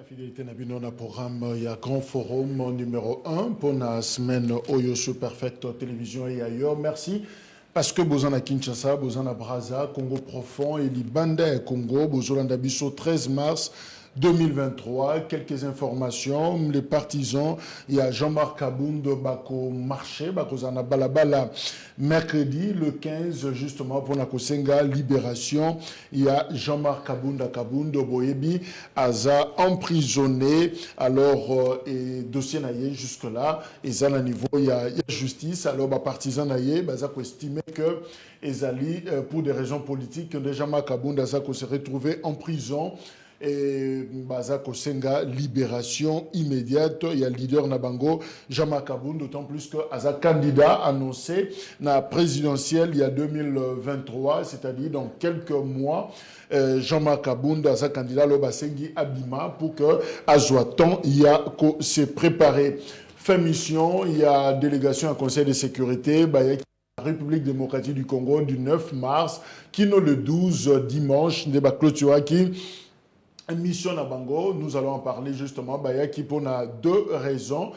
fidélité na bino na programme il y a grand forum numéro 1 pour la semaine Oyo sur Perfect Télévision et ailleurs. Merci parce que vous en à Kinshasa, vous en à Brazza, Congo profond et Libanda et Congo, vous en à Bisso 13 mars 2023. Quelques informations. Les partisans, il y a Jean-Marc Kabound Bako marché, Bako Zana Balabala mercredi le 15 justement pour Nakosenga Libération. Il y a Jean-Marc Kabound Boyebi Aza emprisonné. Alors et dossier naïe jusque là et ça à niveau il y a justice. Alors partisans naïe baza ko estimer que Ezali pour des raisons politiques que Jean-Marc Kabound Aza ko se retrouver en prison. Et Baza Kosenga, libération immédiate. Il y a le leader Nabango, Jean-Marc Kabound, d'autant plus que Aza candidat annoncé na présidentielle il y a 2023, c'est-à-dire dans quelques mois. Jean-Marc Kabound, Aza candidat Lobasengi Abima pour que Azoatan il y a que se préparer. Fin mission, il y a délégation à conseil de sécurité, la République démocratique du Congo du 9 mars, qui nous le 12 dimanche, débat clôture qui mission à Bango, nous allons en parler justement. Qui pour deux raisons.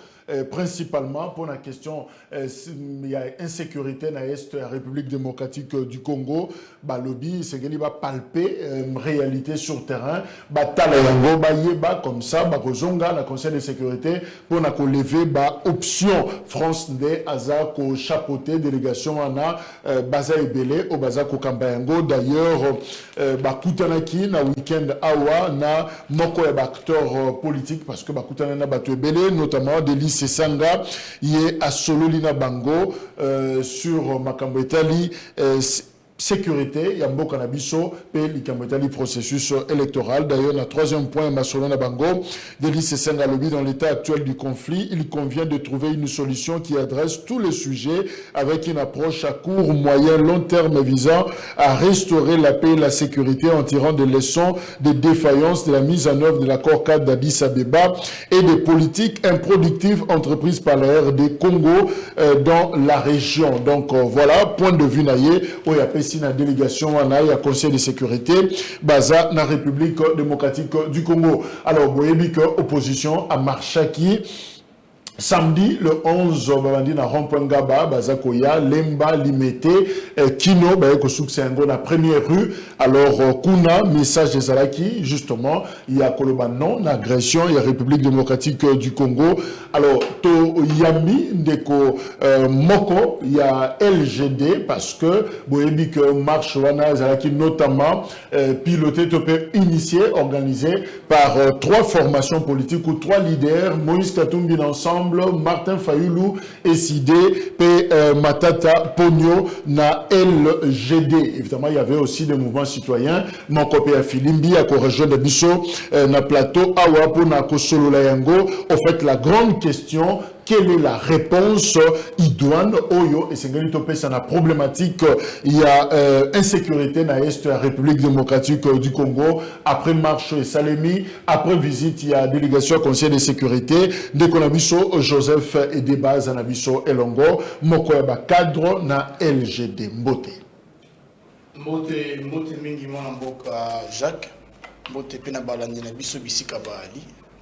Principalement pour la question, il y a insécurité dans l'Est de la République démocratique du Congo. Lobby, c'est qu'il va palper réalité sur terrain. Comme ça, Kozonga, la Conseil de sécurité, pour lever option France de Aza ko chapeauté délégation ana Baza Ebele au Baza ko Kambayango. D'ailleurs, Kutanaki na week-end awa na moko ya acteur politique parce que Kutana na Batu Ebele, notamment Delis Sanga, il est à Sololina Bango sur Makambo Etali. Sécurité, il y a un cannabis et le processus électoral. D'ailleurs, le troisième point, Masolona Bango, Delis Sanga Lobby, dans l'état actuel du conflit, il convient de trouver une solution qui adresse tous les sujets avec une approche à court, moyen, long terme visant à restaurer la paix et la sécurité en tirant des leçons des défaillances de la mise en œuvre de l'accord cadre d'Addis Abeba et des politiques improductives entreprises par la RD Congo dans la région. Donc voilà, point de vue naïe, où il y a la délégation à Conseil de sécurité Baza na République démocratique du Congo. Alors, vous voyez que l'opposition a marché qui samedi, le 11, babandi na rond-point Gaba, Bazakoya, Lemba, Limete, Kino, Kosuksengona, la première rue. Alors, Kuna, message des Alaki, justement, il y a Kolobanon, agression, il y a République démocratique du Congo. Alors, To Yami, Ndeko, Moko, il y a LGD, parce que, Boyebi que marche wana Zalaki, notamment, piloté, topé, initié, organisé par trois formations politiques ou trois leaders, Moïse Katumbi ensemble, Martin Fayoulou, Essidé, Matata Pogno, na LGD. Évidemment, il y avait aussi des mouvements citoyens. Mon copé à Filimbi, à région de Bisso, na plateau, Awapo, na Kosolo Layango. En fait, la grande question, quelle est la réponse idoine Oyo et c'est la problématique. Il y a insécurité dans l'Est de la République démocratique du Congo. Après marche et Salemi, après visite, il y a délégation au Conseil de sécurité. Dès qu'on a vu Joseph et débat à Nabiso Elongo, Mokoyaba cadre na LGD. Mbote. Mbote mingi mwana mboka Jacques. Mbote pena balandi na biso bisika baali.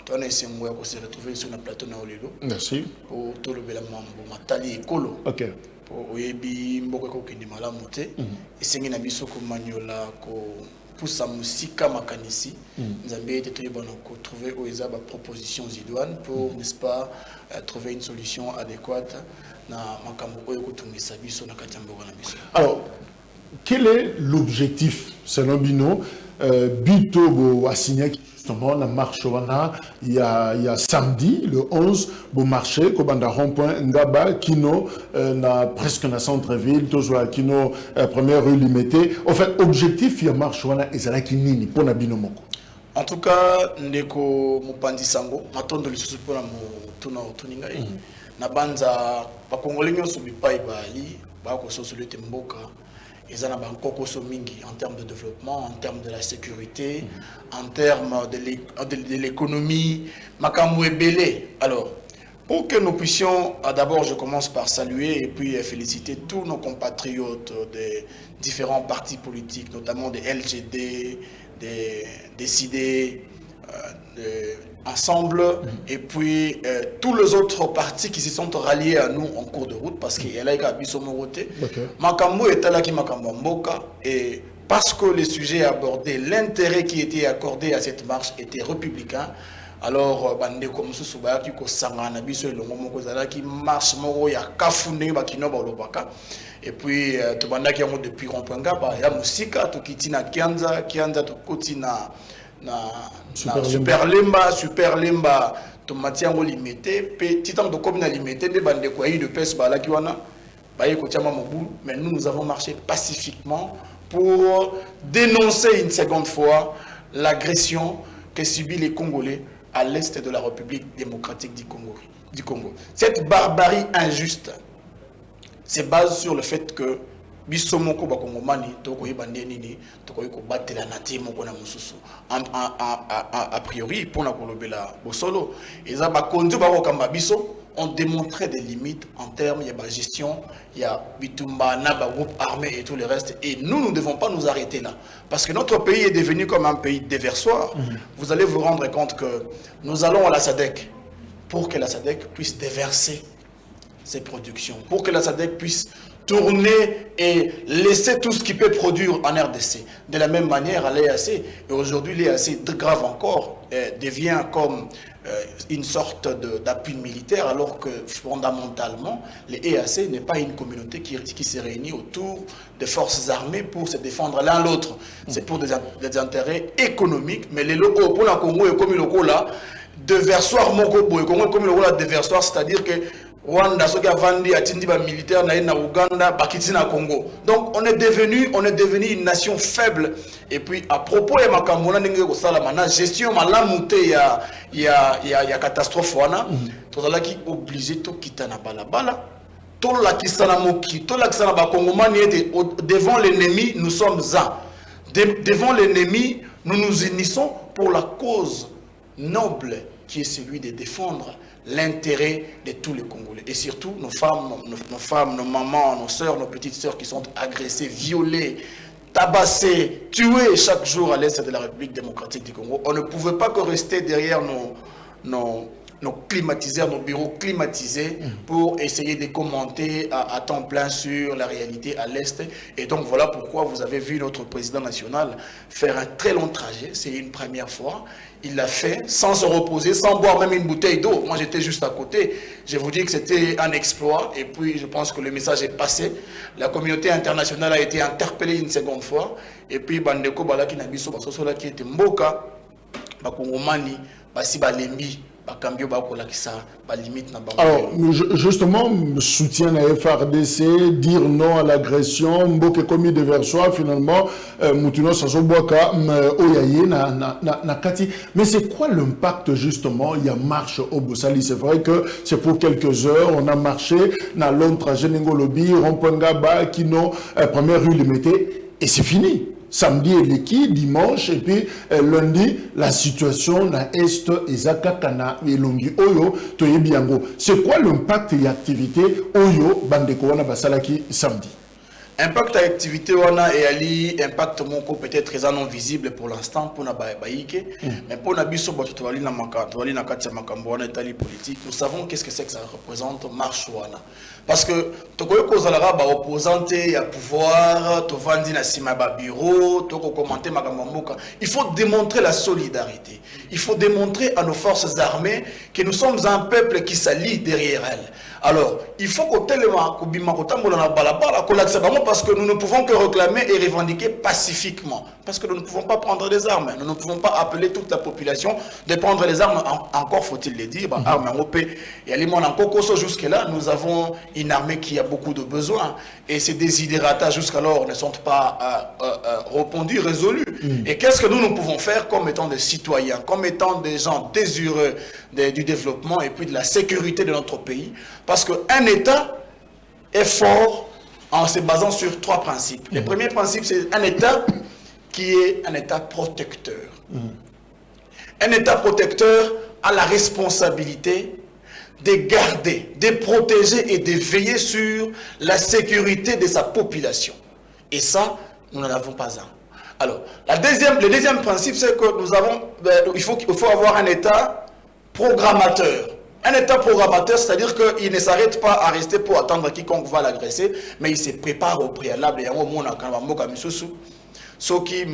On a essayé de se retrouver sur le plateau Naolilo. Merci. Pour tout le bel matali écolo. Ok. Pour oyebi mboka ko kindi malamu te. Et c'est ngina biso ko maniola ko poussa musika makanisi. Nous avons été trouver oeza ba propositions idoines pour n'est-ce pas trouver une solution adéquate na makambo oyo ko tungisa biso na kati mboka na biso. Alors, quel est l'objectif selon Bino Bito bo assigné justement la marche il y a samedi le 11 bon marché comme dans rond-point Ngaba Kino na presque na centre-ville toujours Kino première rue Limité. En fait objectif il y a marche wana ezala kinini pour na bino moko. En tout cas ndeko mopandi sango matondo lisusu pour na tuna tuninga na banza ba congolais nyonso bipai bali ba ko sosolete mboka. Ils en ont mingi en termes de développement, en termes de la sécurité, en termes de l'économie. Makambo Ebele. Alors, pour que nous puissions, d'abord je commence par saluer et puis féliciter tous nos compatriotes des différents partis politiques, notamment des LGD, des CID, ensemble, et puis tous les autres partis qui se sont ralliés à nous en cours de route, parce qu'il y a là Biso Moroté, Makambo est là qui Makambo Mboka, et parce que le sujet abordé, l'intérêt qui était accordé à cette marche était républicain. Alors, bande comme ce soubaya qui kosangana biso elongo moko qui marche moko ya kafune bakino balobaka. Et puis to banda ki yango depuis rond-point Ngaba ya musika to kitina Kianza to kotina na super lemba to matiango limité petit temps de comme na limité de bande ko yi de pes bala ki wana ba yi ko tiama mobu. Mais nous avons marché pacifiquement pour dénoncer une seconde fois l'agression que subit les Congolais à l'est de la République démocratique du Congo. Cette barbarie injuste se base sur le fait que Bissomoko Bakongomani, Tokoyi Bandenini, Tokoyi Kobatela Nati Mokona Mususu. A priori, pour la Kolobela Bosolo, et Zabakondu Barokamba Bisso ont démontré des limites en termes de gestion, il y a Bitumba, Naba, groupe armé et tout le reste. Et nous ne devons pas nous arrêter là. Parce que notre pays est devenu comme un pays déversoir. Vous allez vous rendre compte que nous allons à la SADC pour que la SADC puisse déverser ses productions, pour que la SADC puisse tourner et laisser tout ce qui peut produire en RDC. De la même manière, l'EAC, et aujourd'hui l'EAC, grave encore, devient comme une sorte d'appui militaire, alors que fondamentalement, l'EAC n'est pas une communauté qui se réunit autour des forces armées pour se défendre l'un l'autre. C'est pour des intérêts économiques, mais les locaux, pour la Congo et comme le Congo là, déversoir Mokobo et Congo comme le Congo là, déversoir, c'est-à-dire que Rwanda, ceux qui ont vendu à Tindiba militaire, na Ouganda, Bakitina Congo. Donc on est devenu une nation faible. Et puis à propos de Makamona la gestion malamouté il y a catastrophe wana. Tout ça là qui obligé tout quitter na balabala. Tout la qui sana moki, tout la qui sana ba Congomani devant l'ennemi, nous sommes un. Devant l'ennemi, nous nous unissons pour la cause noble qui est celui de défendre l'intérêt de tous les Congolais. Et surtout, nos femmes, nos mamans, nos sœurs, nos petites sœurs qui sont agressées, violées, tabassées, tuées chaque jour à l'est de la République démocratique du Congo. On ne pouvait pas que rester derrière nos climatiseurs, nos bureaux climatisés pour essayer de commenter à temps plein sur la réalité à l'est. Et donc voilà pourquoi vous avez vu notre président national faire un très long trajet. C'est une première fois. Il l'a fait sans se reposer, sans boire même une bouteille d'eau. Moi, j'étais juste à côté. Je vous dis que c'était un exploit. Et puis, je pense que le message est passé. La communauté internationale a été interpellée une seconde fois. Et puis, Bandeko Balaki Nabiso, Basosola qui était Mboka, Bakongomani, Basi Balembi, alors, justement, soutien à FRDC, dire non à l'agression, Mboke commis de Versoix, finalement, Moutuno Sazoboaka, Oyaye, Nakati. Mais c'est quoi l'impact, justement? Il y a marche au Bossali. C'est vrai que c'est pour quelques heures, on a marché, dans long trajet, Nengolobi, Rompongaba, Kino, première rue limitée, et c'est fini. Samedi et l'équipe, dimanche, et puis lundi, la situation na Est, Ezaka, Kana, et Longi, Oyo, Toyebiango. C'est quoi l'impact et l'activité Oyo, Bandeko, Wana, Basalaki, samedi? Impact à l'activité, et Ali, impact monko peut-être très non visible pour l'instant, pour na baïke, mais pour na biso, toali na katia makambo, wana etali politique, nous savons qu'est-ce que c'est que ça représente, marche wana. Parce que, tokoyo kozalara ba opposante à pouvoir, tovandi na sima ba bureau, toko commenter makambo mboka. Il faut démontrer la solidarité. Il faut démontrer à nos forces armées que nous sommes un peuple qui s'allie derrière elles. Alors, il faut qu'au téléma, parce que nous ne pouvons que réclamer et revendiquer pacifiquement. Parce que nous ne pouvons pas prendre des armes. Nous ne pouvons pas appeler toute la population de prendre les armes. Encore faut-il le dire, armes européennes. Et jusque-là, nous avons une armée qui a beaucoup de besoins. Et ces désidératas jusqu'alors ne sont pas répondus, résolus. Et qu'est-ce que nous pouvons faire comme étant des citoyens, comme étant des gens désireux du développement et puis de la sécurité de notre pays? Parce qu'un État est fort en se basant sur trois principes. Le premier principe, c'est un État qui est un État protecteur. Un État protecteur a la responsabilité de garder, de protéger et de veiller sur la sécurité de sa population. Et ça, nous n'en avons pas un. Alors, le deuxième principe, c'est que il faut avoir un État programmateur. Un État programmateur, c'est-à-dire qu'il ne s'arrête pas à rester pour attendre quiconque va l'agresser, mais il se prépare au préalable. Ceux qui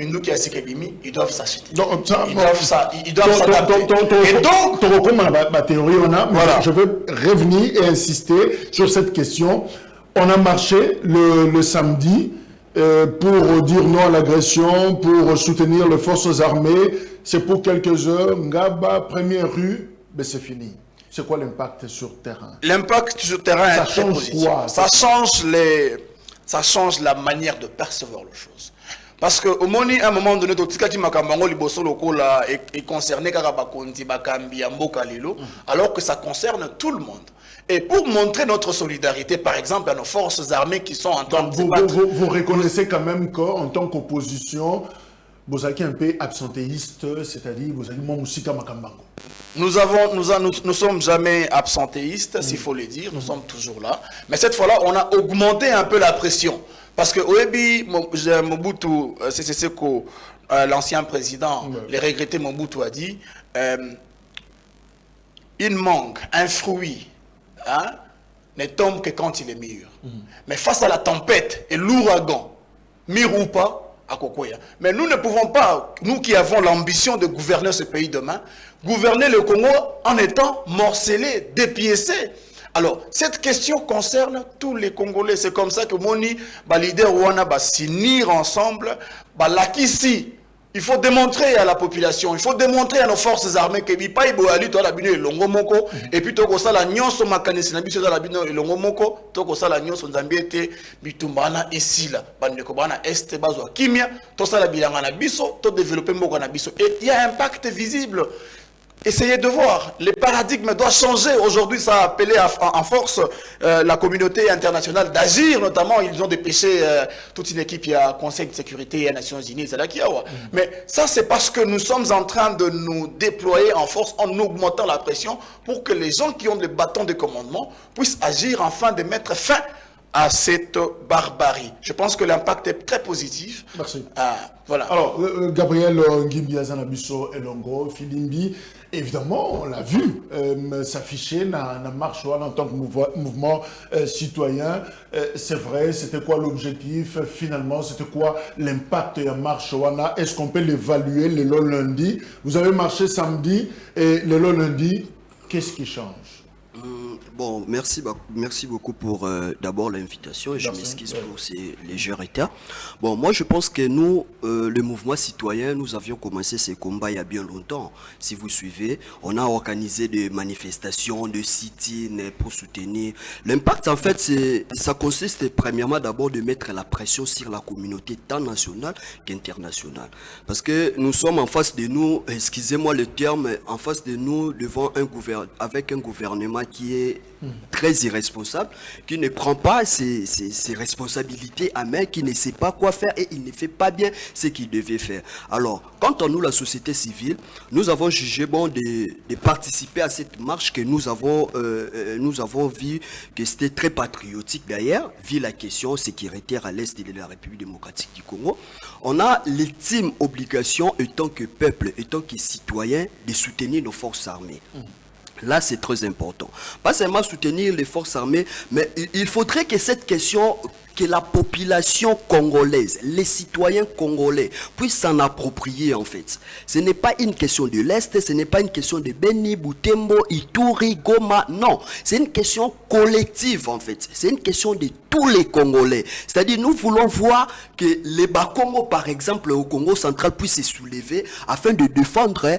ils doivent s'acheter. Ils doivent s'adapter. Et donc, ma théorie, voilà. Je veux revenir et insister sur cette question. On a marché le samedi pour dire non à l'agression, pour soutenir les forces armées. C'est pour quelques heures. Ngaba, première rue, mais c'est fini. C'est quoi l'impact sur le terrain? L'impact sur le terrain est très positif. Quoi? Ça change la manière de percevoir les choses. Parce que au moment à un moment donné, est concerné alors que ça concerne tout le monde. Et pour montrer notre solidarité, par exemple, à nos forces armées qui sont en train de se battre. Vous reconnaissez quand même qu'en tant qu'opposition, vous êtes un peu absentéiste, c'est-à-dire vous êtes nous sommes jamais absentéistes, s'il faut le dire, nous sommes toujours là. Mais cette fois-là, on a augmenté un peu la pression. Parce que Oebi Mobutu, c'est que l'ancien président, le regretté Mobutu a dit, une mangue, un fruit, ne tombe que quand il est mûr. Mais face à la tempête et l'ouragan, mûr ou pas, à Kokoya. Mais nous ne pouvons pas, nous qui avons l'ambition de gouverner ce pays demain, gouverner le Congo en étant morcelé, dépiécé. Alors, cette question concerne tous les Congolais. C'est comme ça que Moni, leader Ouana, s'unir ensemble, ici. Il faut démontrer à la population, il faut démontrer à nos forces armées que Bipa Iboali, toi la bino et longo moko, et puis toko sala nyonso makanisi na biso la bino et longo moko, toko sala nyonso nzambiete bitumbana esila, bandeko bana este bazwa kimia, to sala bilanga na biso, to développer moko na biso. Et il y a un impact visible. Essayez de voir, le paradigme doit changer. Aujourd'hui, ça a appelé en force la communauté internationale d'agir, notamment, ils ont dépêché toute une équipe, il y a Conseil de sécurité et Nations Unies, c'est là qu'il y a. Mais ça, c'est parce que nous sommes en train de nous déployer en force en augmentant la pression pour que les gens qui ont le bâton de commandement puissent agir afin de mettre fin à cette barbarie. Je pense que l'impact est très positif. Merci. Voilà. Alors, Gabriel Ngimbi-Azanabiso Elongo, Filimbi, évidemment, on l'a vu s'afficher dans la marche en tant que mouvement citoyen. C'est vrai, c'était quoi l'objectif? Finalement, c'était quoi l'impact de la marche? Est-ce qu'on peut l'évaluer le lundi? Vous avez marché samedi et le lundi, qu'est-ce qui change? Bon, merci beaucoup pour d'abord l'invitation et je m'excuse pour ces légers retards. Bon, moi je pense que nous, le mouvement citoyen, nous avions commencé ces combats il y a bien longtemps. Si vous suivez, on a organisé des manifestations, des sit-ins pour soutenir. L'impact en fait, ça consiste premièrement d'abord de mettre la pression sur la communauté tant nationale qu'internationale. Parce que nous sommes en face de nous, excusez-moi le terme, en face de nous devant avec un gouvernement qui est très irresponsable, qui ne prend pas ses responsabilités à main, qui ne sait pas quoi faire et il ne fait pas bien ce qu'il devait faire. Alors, quant à nous, la société civile, nous avons jugé bon de participer à cette marche que nous avons vu que c'était très patriotique d'ailleurs, vu la question sécuritaire à l'est de la République démocratique du Congo. On a l'ultime obligation, en tant que peuple, en tant que citoyen, de soutenir nos forces armées. Là, c'est très important. Pas seulement soutenir les forces armées, mais il faudrait que cette question, que la population congolaise, les citoyens congolais puissent s'en approprier en fait. Ce n'est pas une question de l'Est, ce n'est pas une question de Beni, Butembo, Ituri, Goma, non. C'est une question collective en fait. C'est une question de tous les Congolais. C'est-à-dire nous voulons voir que les Bas-Congo par exemple au Congo central puissent se soulever afin de défendre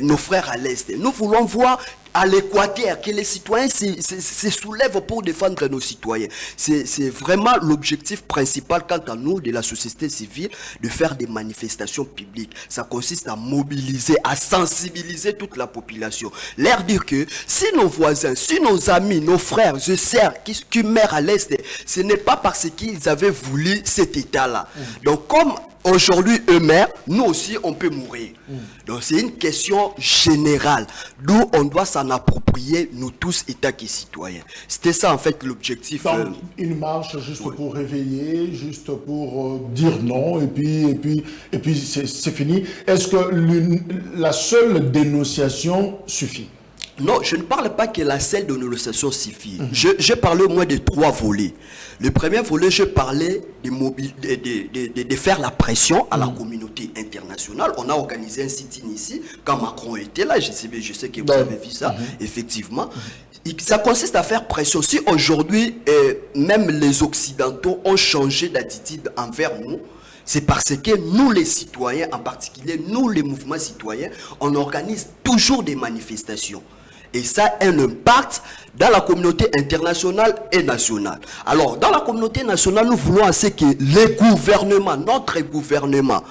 nos frères à l'Est. Nous voulons voir à l'Équateur, que les citoyens se soulèvent pour défendre nos citoyens. C'est vraiment l'objectif principal quant à nous de la société civile, de faire des manifestations publiques. Ça consiste à mobiliser, à sensibiliser toute la population. Leur dire que si nos voisins, si nos amis, nos frères et sœurs qui meurent à l'Est, ce n'est pas parce qu'ils avaient voulu cet état-là. Donc comme aujourd'hui eux-mêmes, nous aussi on peut mourir. Donc c'est une question générale, d'où on doit s'en approprier, nous tous, État et citoyens. C'était ça en fait l'objectif. Donc, une marche juste pour réveiller, juste pour dire non, et puis c'est fini. Est-ce que la seule dénonciation suffit? Non, je ne parle pas que la seule dénonciation suffit. Je parlais au moins de 3 volets. Le premier volet, je parlais de faire la pression à la communauté internationale. On a organisé un sit-in ici, quand Macron était là, je sais que vous avez vu ça, effectivement. Ça consiste à faire pression. Si aujourd'hui, même les Occidentaux ont changé d'attitude envers nous, c'est parce que nous les citoyens, en particulier nous les mouvements citoyens, on organise toujours des manifestations. Et ça a un impact dans la communauté internationale et nationale. Alors, dans la communauté nationale, nous voulons assez que les gouvernements, notre gouvernement,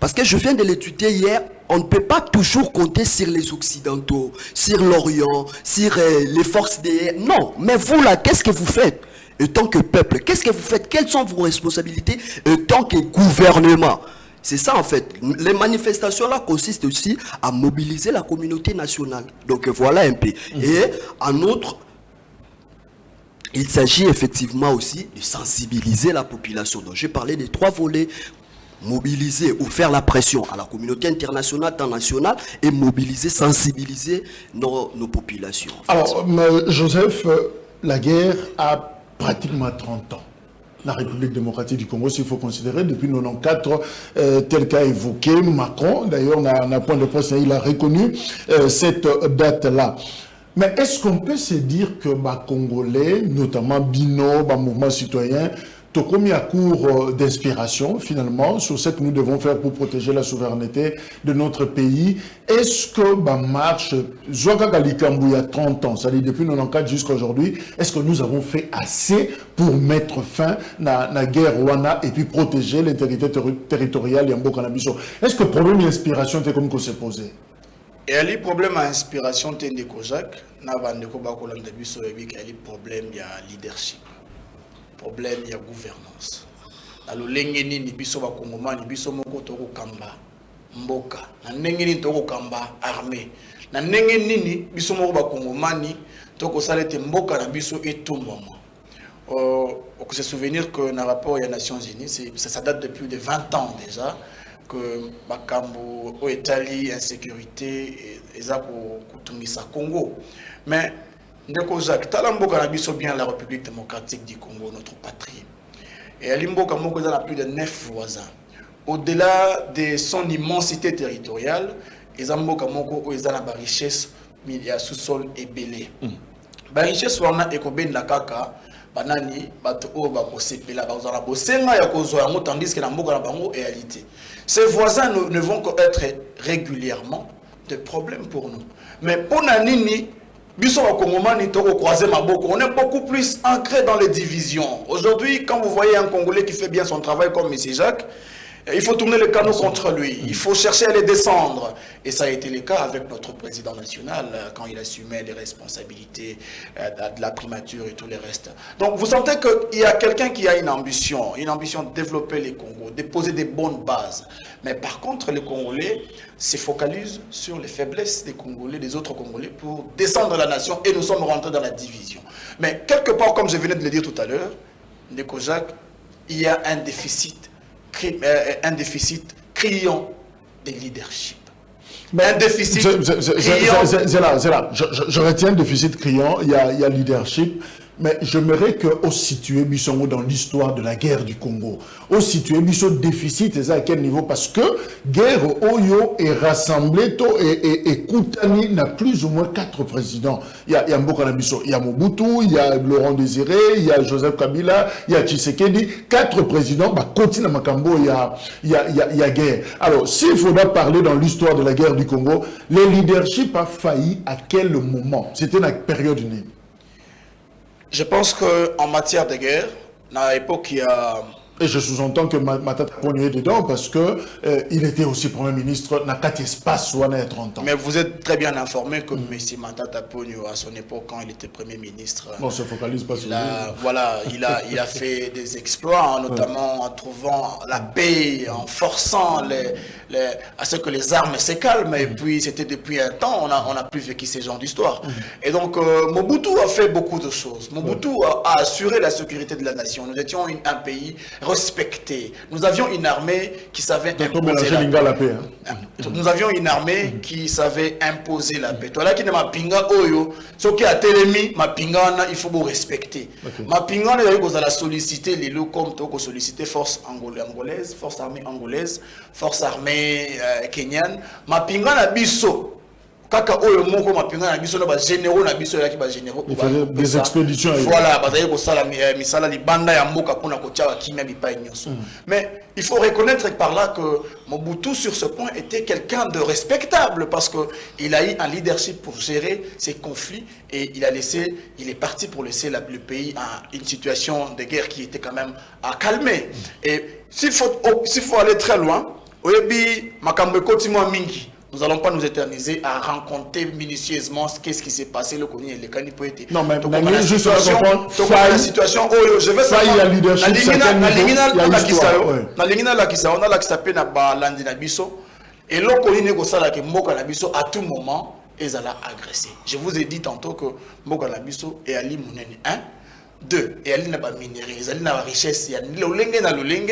parce que je viens de l'étudier hier, on ne peut pas toujours compter sur les Occidentaux, sur l'Orient, sur les forces des... Non, mais vous là, qu'est-ce que vous faites en tant que peuple? Qu'est-ce que vous faites? Quelles sont vos responsabilités en tant que gouvernement? C'est ça en fait. Les manifestations là consistent aussi à mobiliser la communauté nationale. Donc voilà un peu. Et en outre, il s'agit effectivement aussi de sensibiliser la population. Donc j'ai parlé des 3 volets. Mobiliser ou faire la pression à la communauté internationale, tant nationale, et mobiliser, sensibiliser nos populations. En fait. Alors, Joseph, la guerre a pratiquement 30 ans. La République démocratique du Congo, s'il faut considérer, depuis 1994, tel qu'a évoqué Macron, d'ailleurs, on a un point de presse, il a reconnu cette date-là. Mais est-ce qu'on peut se dire que les Congolais, notamment Bino, le mouvement citoyen, ont mis à court d'inspiration, finalement, sur ce que nous devons faire pour protéger la souveraineté de notre pays? Est-ce que la marche, il y a 30 ans, c'est-à-dire depuis 1994 jusqu'à aujourd'hui, est-ce que nous avons fait assez pour mettre fin à la guerre Rwanda et puis protéger l'intégrité territoriale de Mboka na biso? Est-ce que le problème d'inspiration était comme qu'on s'est posé? Et le problème d'inspiration, c'est que Jacques, il y a un problème de leadership. Problème il y a gouvernance. Dans le lengeni ni biso ba kongomani biso moko toko kamba mboka. Na lengeni toko kamba armée. Na lengeni ni biso moko ba kongomani toko salete mboka na biso etumbama. On peut se souvenir que dans le rapport des Nations Unies, ça date de plus de 20 ans déjà que Bakambo au Italie insécurité et ça pour Tungisa Congo. Mais Ndeko Jacques, Talamboka na biso bien la République démocratique du Congo, notre patrie. Et Alimboka Moko a plus de 9 voisins. Au-delà de son immensité territoriale, les Amboka Moko ont la richesse, il y a sous-sol et belé. La richesse wana ekoben la kaka, banani, bato o bako sepela, bazala bosenga ya kozo yango tandis que la mboka na bango est réalité. Ces voisins ne vont qu'être régulièrement des problèmes pour nous. Mais pour Nanini, Biso Kongomani toko croiser maboko, on est beaucoup plus ancré dans les divisions. Aujourd'hui, quand vous voyez un Congolais qui fait bien son travail comme M. Jacques, il faut tourner le canot contre lui. Il faut chercher à les descendre. Et ça a été le cas avec notre président national quand il assumait les responsabilités de la primature et tout le reste. Donc vous sentez qu'il y a quelqu'un qui a une ambition de développer les Congos, de poser des bonnes bases. Mais par contre, les Congolais se focalisent sur les faiblesses des Congolais, des autres Congolais, pour descendre la nation et nous sommes rentrés dans la division. Mais quelque part, comme je venais de le dire tout à l'heure, Ndeko Jacques, il y a un déficit criant de leadership. Mais un déficit criant... C'est là. Je retiens un déficit criant, il y a leadership. Mais j'aimerais que situer Bissongo dans l'histoire de la guerre du Congo. Au situer Bissongo déficit, c'est à quel niveau? Parce que guerre Oyo est rassemblée et Koutani n'a plus ou moins 4 présidents. Il y a Mboka Nabiso, il y a Mobutu, il y a Laurent Désiré, il y a Joseph Kabila, il y a Tshisekedi. 4 présidents, Kotina Makambo, il y a guerre. Alors, s'il faudra parler dans l'histoire de la guerre du Congo, le leadership a failli à quel moment? C'était la période unie. Je pense qu'en matière de guerre, à l'époque, il y a Et je sous-entends que Matata Ponyo est dedans parce que il était aussi Premier ministre dans 4 espaces ou 30 ans. Mais vous êtes très bien informé que M. Matata Ponyo, à son époque, quand il était Premier ministre, on ne se focalise pas sur lui. Voilà, il a fait des exploits, notamment en trouvant la paix, en forçant à ce que les armes se calment. Et puis, c'était depuis un temps, on n'a plus vécu ces genres d'histoire. Et donc, Mobutu a fait beaucoup de choses. Mobutu a assuré la sécurité de la nation. Nous étions un pays respecté. Nous avions une armée qui savait imposer la paix. Nous avions une armée qui savait imposer la paix. Toi là qui ne m'a pinga oyo, ce qui a télémi, ma pinga il faut vous respecter. Ma pinga il a sollicité les lots comme tu sollicité force angolaise, force armée angolaise, force armée kenyane. Ma pinga na biso. Kaka oyo moko mapinga na biso na ba généraux na biso ya ki ba généraux des expéditions voilà bazali ko sala misala libanda ya mboka pona ko tia kimia bipai nyonso. Mais il faut reconnaître par là que Mobutu sur ce point était quelqu'un de respectable parce que il a eu un leadership pour gérer ces conflits et il est parti pour laisser le pays à une situation de guerre qui était quand même à calmer. Et s'il faut aller très loin, oyebi makambo kotima mingi. Nous n'allons pas nous éterniser à raconter minutieusement qu'est-ce qui s'est passé, le connu et le cani peut être. Non, mais la situation, je vais savoir. Il y a leadership, et le connu n'est à tout moment, ils allaient agresser. Je vous ai dit tantôt que Mboka Nabiso et Ali Mouneni 1. 2. Et elle n'a pas minéré, elle n'a pas richesse, il y a l'olenge.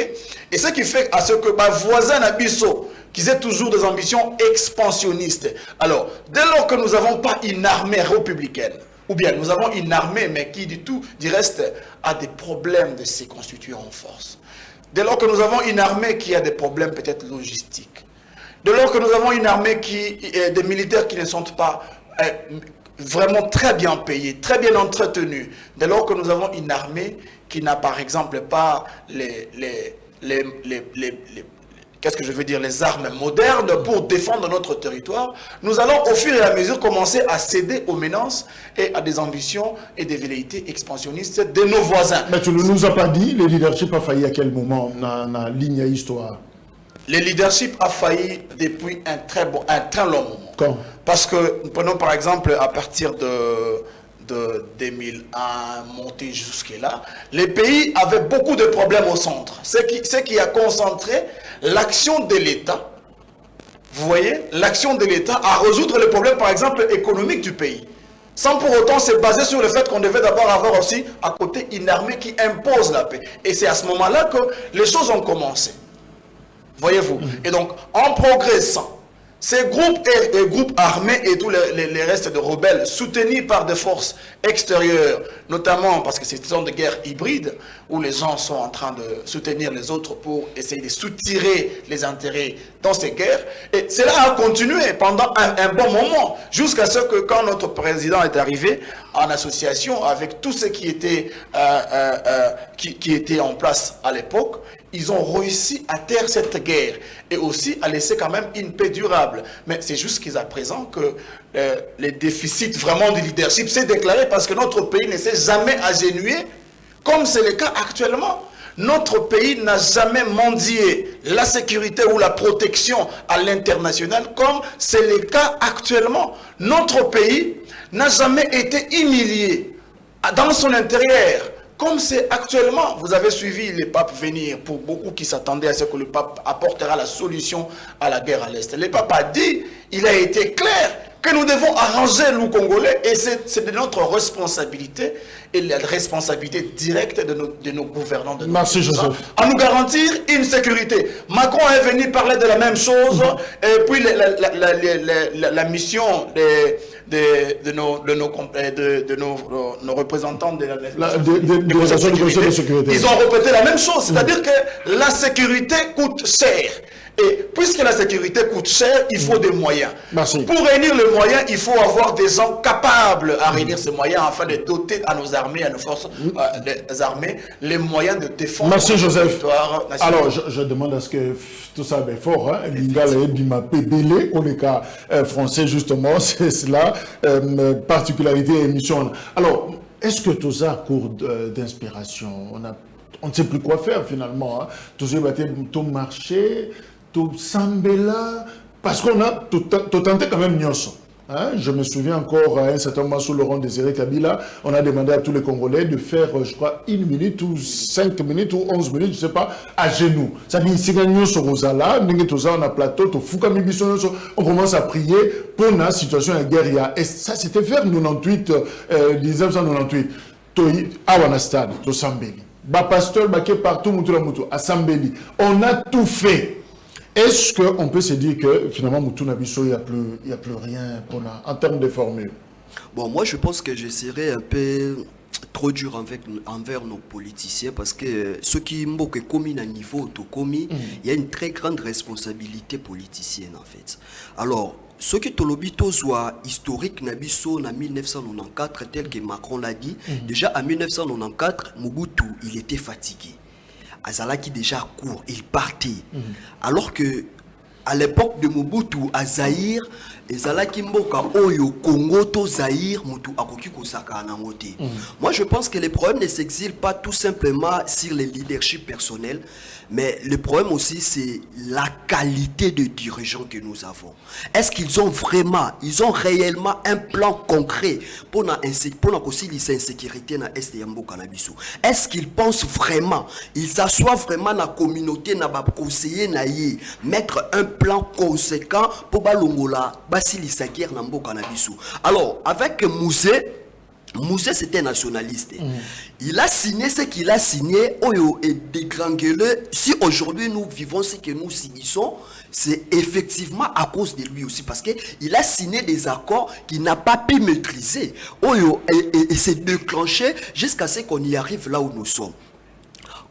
Et ce qui fait à ce que ma voisin Nabiso, qui ont toujours des ambitions expansionnistes. Alors, dès lors que nous n'avons pas une armée républicaine, ou bien nous avons une armée, mais qui du reste a des problèmes de se constituer en force. Dès lors que nous avons une armée qui a des problèmes peut-être logistiques. Dès lors que nous avons une armée des militaires qui ne sont pas vraiment très bien payés, très bien entretenus. Dès lors que nous avons une armée qui n'a par exemple pas qu'est-ce que je veux dire, les armes modernes pour défendre notre territoire, nous allons au fur et à mesure commencer à céder aux menaces et à des ambitions et des velléités expansionnistes de nos voisins. Mais tu ne nous as pas dit, le leadership a failli à quel moment dans la ligne histoire? Le leadership a failli depuis un très long moment. Quand? Parce que, prenons par exemple, à partir de 2001, monté jusque-là, les pays avaient beaucoup de problèmes au centre. Ce qui a concentré l'action de l'État, vous voyez, l'action de l'État à résoudre les problèmes, par exemple, économiques du pays. Sans pour autant se baser sur le fait qu'on devait d'abord avoir aussi à côté une armée qui impose la paix. Et c'est à ce moment-là que les choses ont commencé. Voyez-vous. Et donc, en progressant, ces groupes armés et tous les restes de rebelles soutenus par des forces extérieures, notamment parce que c'est une sorte de guerre hybride où les gens sont en train de soutenir les autres pour essayer de soutirer les intérêts dans ces guerres. Et cela a continué pendant un bon moment, jusqu'à ce que quand notre président est arrivé en association avec tous ceux qui étaient en place à l'époque, ils ont réussi à taire cette guerre et aussi à laisser quand même une paix durable. Mais c'est jusqu'à présent que les déficits vraiment du leadership s'est déclaré parce que notre pays ne s'est jamais agenouillé, comme c'est le cas actuellement. Notre pays n'a jamais mendié la sécurité ou la protection à l'international, comme c'est le cas actuellement. Notre pays n'a jamais été humilié dans son intérieur. Comme c'est actuellement, vous avez suivi le pape venir pour beaucoup qui s'attendaient à ce que le pape apportera la solution à la guerre à l'Est. Le pape a dit, il a été clair que nous devons arranger nous Congolais et c'est de notre responsabilité et la responsabilité directe de nos gouvernants. Merci Joseph. À nous garantir une sécurité. Macron est venu parler de la même chose et puis la mission de nos représentants de sécurité. Ils ont répété la même chose, c'est-à-dire que la sécurité coûte cher. Et puisque la sécurité coûte cher, il faut des moyens. Merci. Pour réunir les moyens, il faut avoir des gens capables à réunir ces moyens afin de doter à nos armées, à nos forces des armées, les moyens de défendre Merci, Joseph. territoire national. Alors, je demande à ce que tout ça est fort. On est cas français, justement, c'est cela, particularité émission. Alors, est-ce que tout ça a cours d'inspiration? on ne sait plus quoi faire finalement. Tout marché, tout sambela, parce qu'on a tout tenté quand même Nyonso. Je me souviens encore à un certain moment sous Laurent Désiré Kabila, on a demandé à tous les Congolais de faire, je crois, 1 minute ou 5 minutes ou 11 minutes, je ne sais pas, à genoux. Ça veut dire si sur Rosala, on a plateau, on commence à prier pour la situation de guerre. Et ça, c'était vers 98, 1998. À Wanastad, au Sambeli. Pasteur, partout, à Sambeli. On a tout fait. Est-ce qu'on peut se dire que finalement, Moutou Nabiso, il n'y a plus rien en termes de formule? Bon, moi je pense que je serais un peu trop dur envers nos politiciens parce que ceux qui m'ont commis à niveau autocommis, il y a une très grande responsabilité politicienne en fait. Alors, ce que Tolobito soit historique Nabiso en 1994, tel que Macron l'a dit, déjà en 1994, Mobutu, il était fatigué. Azalaki déjà court, il partait. Alors que à l'époque de Mobutu, à Zaïre, Azalaki Mboka Oyo Congo to Zaïre, Mobutu Akoki Kosaka Anamote. Moi je pense que les problèmes ne s'exilent pas tout simplement sur les leaderships personnels, mais le problème aussi c'est la qualité de dirigeants que nous avons. Est-ce qu'ils ont réellement un plan concret pour la insécurité dans l'Est de Mboka Nabiso? Est-ce qu'ils pensent vraiment, ils s'assoient vraiment dans la communauté, dans la conseiller, mettre un plan conséquent pour Balongola, Basili Sakir dans Mboka Nabiso? Alors, avec Mouzé, c'était nationaliste. Il a signé ce qu'il a signé, Oyo et dégringolé. Si aujourd'hui nous vivons ce que nous signons, c'est effectivement à cause de lui aussi. Parce qu'il a signé des accords qu'il n'a pas pu maîtriser. Oyo et s'est déclenché jusqu'à ce qu'on y arrive là où nous sommes.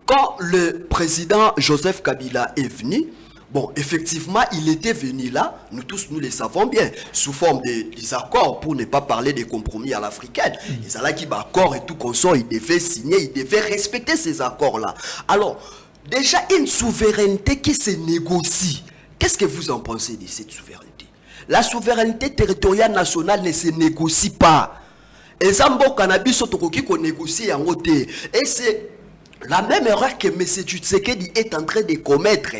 Quand le président Joseph Kabila est venu, bon, effectivement, il était venu là, nous tous, nous le savons bien, sous forme des accords, pour ne pas parler des compromis à l'africaine. Les Alaki accords et tout consort, il devait signer, il devait respecter ces accords-là. Alors, déjà, une souveraineté qui se négocie. Qu'est-ce que vous en pensez de cette souveraineté? La souveraineté territoriale nationale ne se négocie pas. Et Zambo Cannabis Sotokoki qu'on négocie en côté. Et c'est la même erreur que M. Tshisekedi est en train de commettre.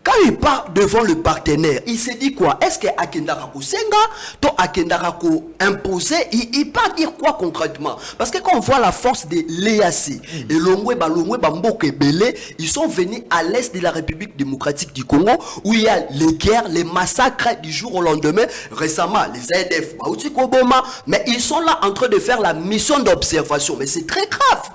Quand il part devant le partenaire, il se dit quoi? Est-ce que Akendarako Senga, to Akendarako imposé, il part dire quoi concrètement? Parce que quand on voit la force de l'EAC et Longwe Mboke Belé, ils sont venus à l'est de la République démocratique du Congo où il y a les guerres, les massacres du jour au lendemain. Récemment, les ADF, mais ils sont là en train de faire la mission d'observation. Mais c'est très grave.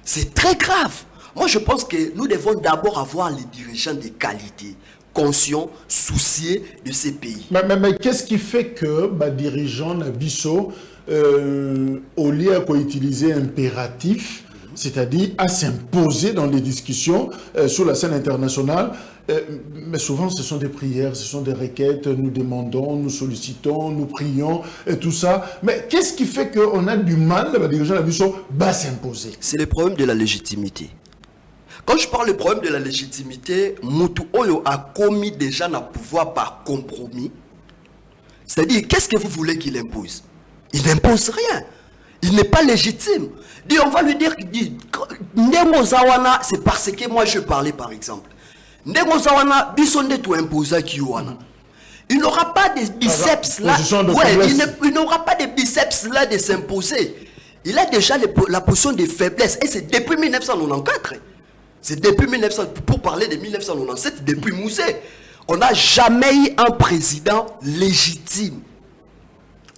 C'est très grave. Moi, je pense que nous devons d'abord avoir les dirigeants de qualité, conscients, souciés de ces pays. Mais qu'est-ce qui fait que les dirigeants Nabiso, au lieu d'utiliser impératif, c'est-à-dire à s'imposer dans les discussions sur la scène internationale, mais souvent ce sont des prières, ce sont des requêtes, nous demandons, nous sollicitons, nous prions et tout ça. Mais qu'est-ce qui fait qu'on a du mal, les dirigeants Nabiso, à s'imposer? C'est le problème de la légitimité. Quand je parle du problème de la légitimité, Moutou Oyo a commis déjà le pouvoir par compromis. C'est-à-dire, qu'est-ce que vous voulez qu'il impose? Il n'impose rien. Il n'est pas légitime. On va lui dire, Ndemo Zawana, c'est parce que moi je parlais par exemple. Ndemo Zawana, bisonde tout imposa Kiwana. Il n'aura pas de biceps là. Ouais, il n'aura pas de biceps là de s'imposer. Il a déjà la position de faiblesse. Et c'est depuis 1994. C'est depuis 1900, pour parler de 1997, depuis Mouzé. On n'a jamais eu un président légitime.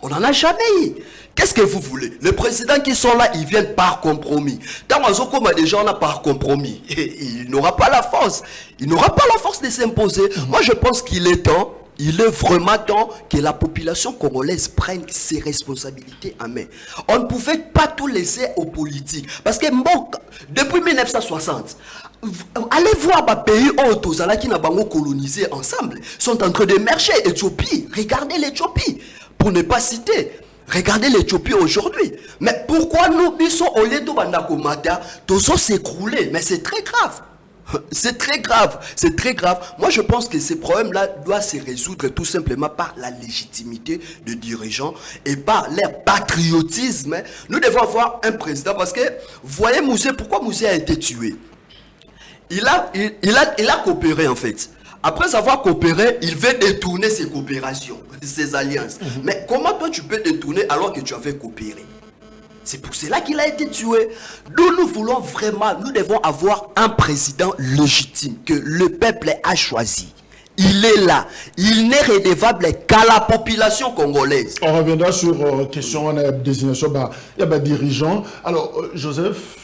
On n'en a jamais eu. Qu'est-ce que vous voulez? Les présidents qui sont là, ils viennent par compromis. Tant qu'on a des gens là par compromis, il n'aura pas la force. Il n'aura pas la force de s'imposer. Moi, je pense qu'il est temps. Il est vraiment temps que la population congolaise prenne ses responsabilités en main. On ne pouvait pas tout laisser aux politiques. Parce que depuis 1960, allez voir les pays qui n'ont colonisé ensemble, sont en train d'émerger. Éthiopie, regardez l'Éthiopie, pour ne pas citer. Regardez l'Éthiopie aujourd'hui. Mais pourquoi nous, Bisso, au lieu de Bandakomata, tous s'écrouler? Mais c'est très grave. C'est très grave, c'est très grave. Moi, je pense que ces problèmes-là doivent se résoudre tout simplement par la légitimité de dirigeants et par leur patriotisme. Nous devons avoir un président parce que, voyez Mouzé, pourquoi Mouzé a été tué? Il a coopéré en fait. Après avoir coopéré, il veut détourner ses coopérations, ses alliances. Mais comment toi tu peux détourner alors que tu avais coopéré? C'est pour cela qu'il a été tué. Nous voulons vraiment, nous devons avoir un président légitime que le peuple a choisi. Il est là. Il n'est redevable qu'à la population congolaise. On reviendra sur question de désignation. Il y a des dirigeants. Alors, Joseph,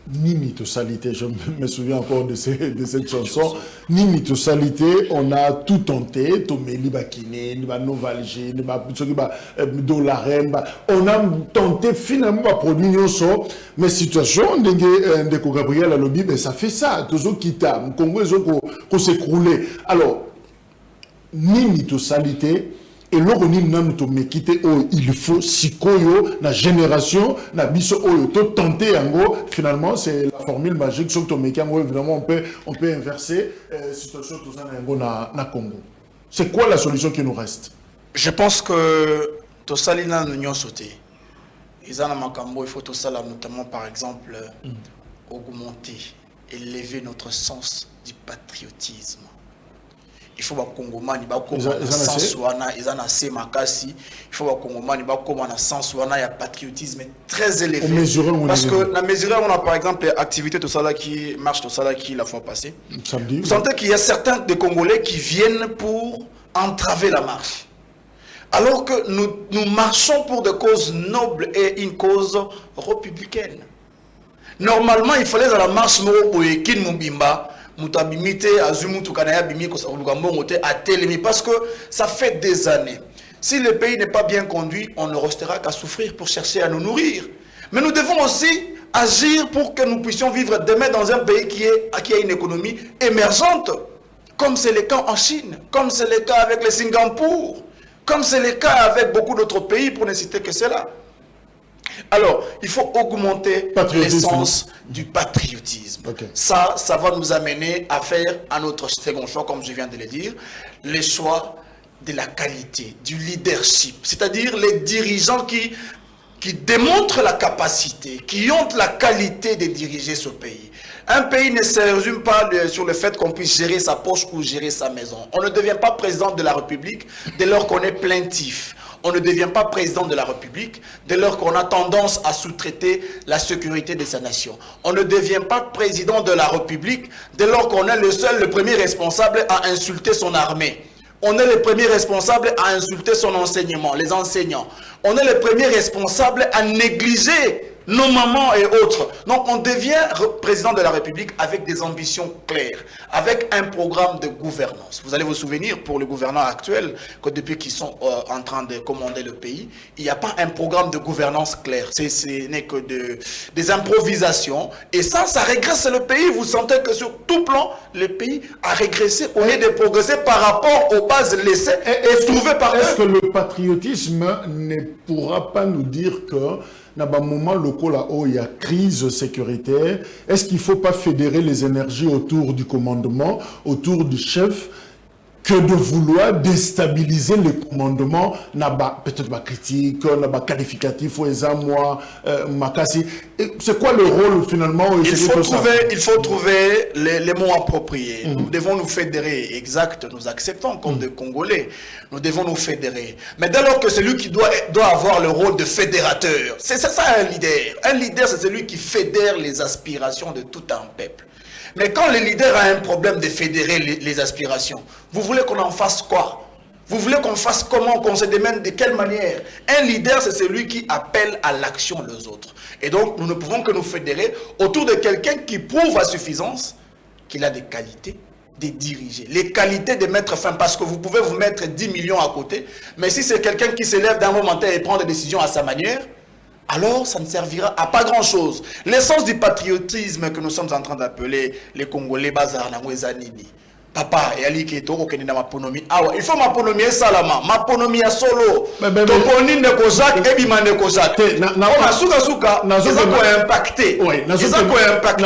ni mythosalité, je me souviens encore de cette chanson, ni mythosalité, on a tout tenté, Tomeli Bakine, Novalgé, on a tenté finalement à produire ça, mais situation de Gabriel Alobi, ça fait ça, toujours quitta, Congo, qu'on s'écroulait. Alors, ni mythosalité, et l'oroni nan to mekite oh il faut sikoyo na génération na biso oh to tenter yango finalement c'est la formule magique sur to mekango évidemment on peut inverser situation tout ça na Congo. C'est quoi la solution qui nous reste? Je pense que to salina n'union sauté. Ils en makambo il faut tout ça là notamment par exemple augmenter, élever notre sens du patriotisme. Il faut que les Congomani il faut que le patriotisme très élevé. Parce que la mesure on a par exemple l'activité tout ça là qui marche tout ça là qui la fois passée. Vous sentez qu'il y a certains des Congolais qui viennent pour entraver la marche. Alors que nous marchons pour des causes nobles et une cause républicaine. Normalement, il fallait dans la marche Kin Mumbimba parce que ça fait des années. Si le pays n'est pas bien conduit, on ne restera qu'à souffrir pour chercher à nous nourrir. Mais nous devons aussi agir pour que nous puissions vivre demain dans un pays qui a une économie émergente, comme c'est le cas en Chine, comme c'est le cas avec le Singapour, comme c'est le cas avec beaucoup d'autres pays, pour ne citer que cela. Alors, il faut augmenter l'essence du patriotisme. Okay. Ça va nous amener à faire un autre second choix, comme je viens de le dire, le choix de la qualité, du leadership. C'est-à-dire les dirigeants qui démontrent la capacité, qui ont la qualité de diriger ce pays. Un pays ne se résume pas sur le fait qu'on puisse gérer sa poche ou gérer sa maison. On ne devient pas président de la République dès lors qu'on est plaintif. On ne devient pas président de la République dès lors qu'on a tendance à sous-traiter la sécurité de sa nation. On ne devient pas président de la République dès lors qu'on est le premier responsable à insulter son armée. On est le premier responsable à insulter son enseignement, les enseignants. On est le premier responsable à négliger nos mamans et autres. Donc on devient président de la République avec des ambitions claires, avec un programme de gouvernance. Vous allez vous souvenir pour le gouvernement actuel que depuis qu'ils sont en train de commander le pays, il n'y a pas un programme de gouvernance clair. Ce n'est que des improvisations. Et ça régresse le pays. Vous sentez que sur tout plan, le pays a régressé au lieu de progresser par rapport aux bases laissées et trouvées par eux. Est-ce que le patriotisme ne pourra pas nous dire que dans un moment local où il y a crise sécuritaire, est-ce qu'il ne faut pas fédérer les énergies autour du commandement, autour du chef, que de vouloir déstabiliser le commandement, peut-être ma critique, ma qualificatif, c'est quoi le rôle finalement? Il faut trouver les mots appropriés. Nous devons nous fédérer, exact, nous acceptons comme des Congolais, nous devons nous fédérer. Mais dès lors que celui qui doit avoir le rôle de fédérateur, c'est ça un leader. Un leader, c'est celui qui fédère les aspirations de tout un peuple. Mais quand le leader a un problème de fédérer les aspirations, vous voulez qu'on en fasse quoi? Vous voulez qu'on fasse comment? Qu'on se démène de quelle manière? Un leader, c'est celui qui appelle à l'action les autres. Et donc, nous ne pouvons que nous fédérer autour de quelqu'un qui prouve à suffisance qu'il a des qualités de diriger. Les qualités de mettre fin, parce que vous pouvez vous mettre 10 millions à côté, mais si c'est quelqu'un qui se lève d'un moment et prend des décisions à sa manière, alors ça ne servira à pas grand-chose. L'essence du patriotisme que nous sommes en train d'appeler les Congolais Bazar Nangwezanini. papa et ali qui toko kende na maponomi awa il faut maponomi salama maponomi ya solo toponi ne kozak et bima ne kozak na suka ça peut impacter ça peut impacter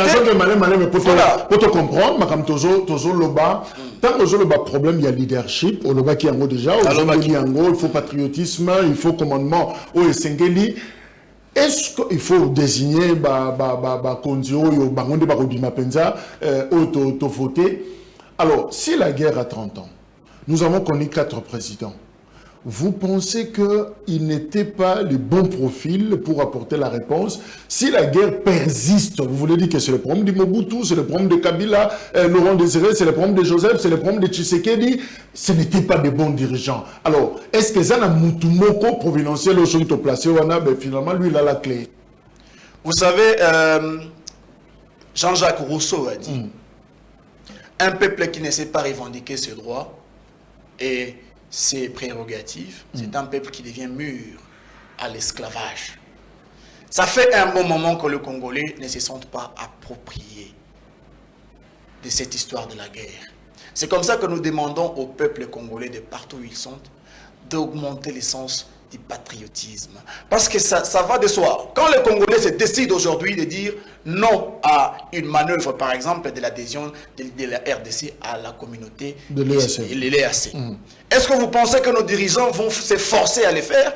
mais pour te comprendre makam tozo loba tant que le problème il y a leadership au loba qui en déjà il faut patriotisme il faut commandement au sengeli. Est-ce qu'il faut désigner Kondio yo bangonde ba kodima penza to voter? Alors, si la guerre a 30 ans, nous avons connu 4 présidents. Vous pensez qu'il n'était pas le bon profil pour apporter la réponse? Si la guerre persiste, vous voulez dire que c'est le problème de Mobutu, c'est le problème de Kabila, Laurent Désiré, c'est le problème de Joseph, c'est le problème de Tshisekedi, ce n'étaient pas de bons dirigeants. Alors, est-ce que Zana Moutoumoko, providentiel, au son placé, finalement, lui, il a la clé? Vous savez, Jean-Jacques Rousseau a dit, un peuple qui ne sait pas revendiquer ses droits et ses prérogatives, c'est un peuple qui devient mûr à l'esclavage. Ça fait un bon moment que les Congolais ne se sentent pas appropriés de cette histoire de la guerre. C'est comme ça que nous demandons au peuple congolais de partout où ils sont d'augmenter l'essence du patriotisme. Parce que ça va de soi. Quand les Congolais se décident aujourd'hui de dire non à une manœuvre, par exemple, de l'adhésion de la RDC à la communauté de l'EAC. Est-ce que vous pensez que nos dirigeants vont s'efforcer à les faire,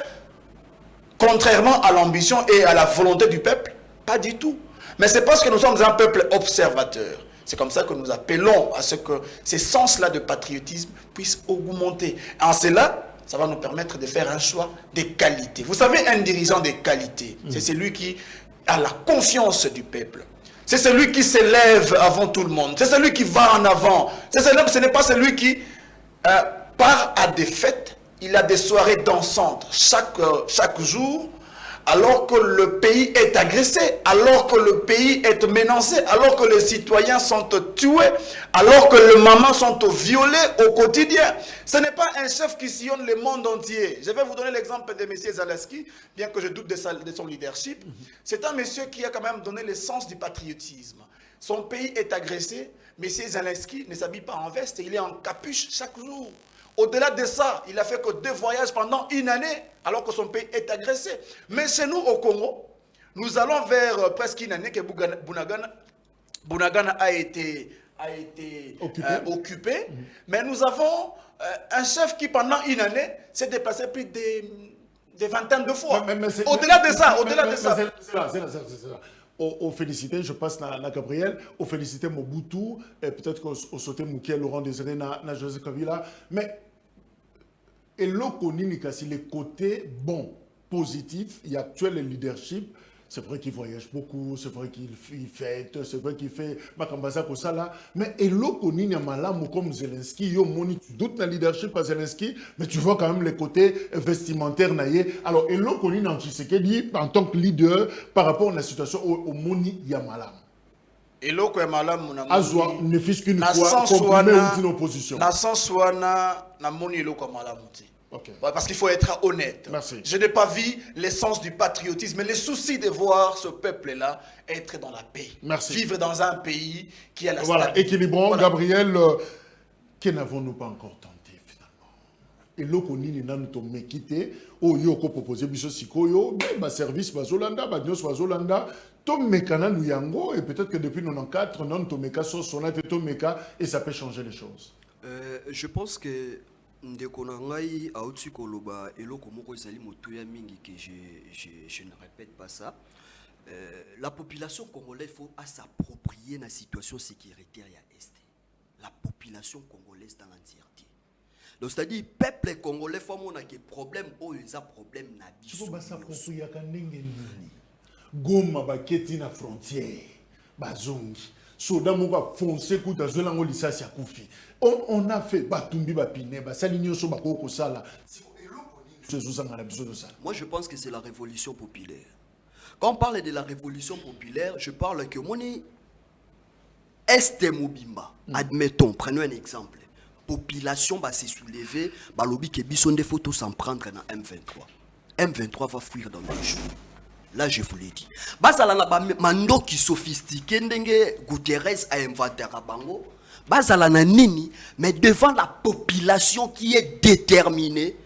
contrairement à l'ambition et à la volonté du peuple? Pas du tout. Mais c'est parce que nous sommes un peuple observateur. C'est comme ça que nous appelons à ce que ces sens-là de patriotisme puissent augmenter. En cela, ça va nous permettre de faire un choix de qualité. Vous savez, un dirigeant de qualité, c'est celui qui a la confiance du peuple. C'est celui qui s'élève avant tout le monde. C'est celui qui va en avant. Ce n'est pas celui qui part à des fêtes. Il a des soirées dansantes chaque jour, alors que le pays est agressé, alors que le pays est menacé, alors que les citoyens sont tués, alors que les mamans sont violées au quotidien. Ce n'est pas un chef qui sillonne le monde entier. Je vais vous donner l'exemple de M. Zelensky, bien que je doute de son leadership. C'est un monsieur qui a quand même donné le sens du patriotisme. Son pays est agressé, M. Zelensky ne s'habille pas en veste, il est en capuche chaque jour. Au-delà de ça, il a fait que 2 voyages pendant une année, alors que son pays est agressé. Mais chez nous, au Congo, nous allons vers presque une année que Bunagana a été occupé. Mais nous avons un chef qui, pendant une année, s'est déplacé plus de vingtaines de fois. Au-delà de ça, Au féliciter, je passe à Gabriel, au féliciter Mobutu, et peut-être qu'au sauter Moukiel, Laurent Désiré, na Joseph Kabila, mais et l'Okoninikaси, les côtés bons, positifs, et actuel le leadership, c'est vrai qu'il voyage beaucoup, c'est vrai qu'il fête, c'est vrai qu'il fait Makambaza Kosala, mais et l'Okonini Malamu comme Zelensky, yo moni, tu doutes dans le leadership à Zelensky, mais tu vois quand même les côtés vestimentaires naïe. Alors, et l'Okonini Tshisekedi, en tant que leader, par rapport à la situation au moni Yamalam. Et l'autre Yamalam, Azwa, ne fût qu'une fois, comprimé une opposition. Na sanswana, na moni l'autre Yamalam. Okay. Parce qu'il faut être honnête. Merci. Je n'ai pas vu l'essence du patriotisme, mais le souci de voir ce peuple-là être dans la paix. Merci. Vivre dans un pays qui a la voilà, équilibrant. Voilà. Gabriel, que n'avons-nous pas encore tenté finalement? Et l'Okonini n'a pas quitté. Oh, yo ko proposé biso sikoyo, ba service bazolanda, ba nyos bazolanda. Tom mekana nous yango et peut-être que depuis 94, non tomeka so sonate tomeka et ça peut changer les choses. Je pense que ndeko na ngai auti koloba eloko moko ezali motoya mingi que je ne répète pas ça. La population congolaise faut s'approprier la situation sécuritaire à Est. La population congolaise dans l'entièreté. Donc c'est-à-dire peuple congolais faut mon a problème ou ils a problème na biso. Faut s'approprier ka ndenge nini. Goma baketi na frontière. Bazongi. Soda moko foncé kuta zolango lisasi akufi. On a fait batumbi bapine basalinyo so bakoko sala. Moi je pense que c'est la révolution populaire. Quand on parle de la révolution populaire, je parle que moni Est Mobimba. Admettons, prenons un exemple. Population va se soulever, balobi ke bison des photos s'en prendre dans M23. M23 va fuir dans 2 jours. Là, je vous l'ai dit. Basalanga mando qui sophistiqué ndenge Guterres a inventé à bango. bazala na nini, mais devant la population qui est déterminée,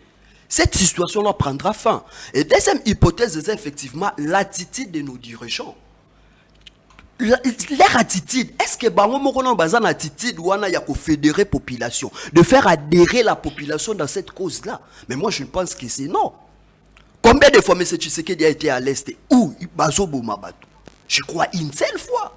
cette situation-là prendra fin. Et deuxième hypothèse, c'est effectivement l'attitude de nos dirigeants. Leur attitude, est-ce que bango moko na bazan attitude wana ya ko fédérer population, de faire adhérer la population dans cette cause-là? Mais moi je pense que c'est non. Combien de fois M. Tshisekedi a été à l'Est où Bazo Boumabatu? Je crois une seule fois.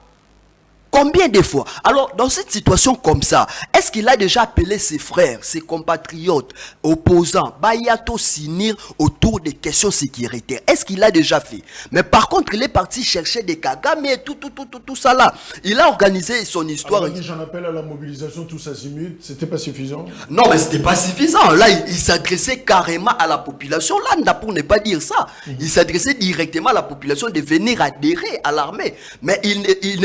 Combien de fois? Alors, dans cette situation comme ça, est-ce qu'il a déjà appelé ses frères, ses compatriotes, opposants, Bayato s'unir autour des questions sécuritaires? Est-ce qu'il a déjà fait? Mais par contre, il est parti chercher des Kagame et tout ça là. Il a organisé son histoire. Alors, j'en appelle à la mobilisation, tous azimuts, c'était pas suffisant? Non, mais c'était pas suffisant. Là, il s'adressait carrément à la population. Là, pour ne pas dire ça. Il s'adressait directement à la population de venir adhérer à l'armée. Mais il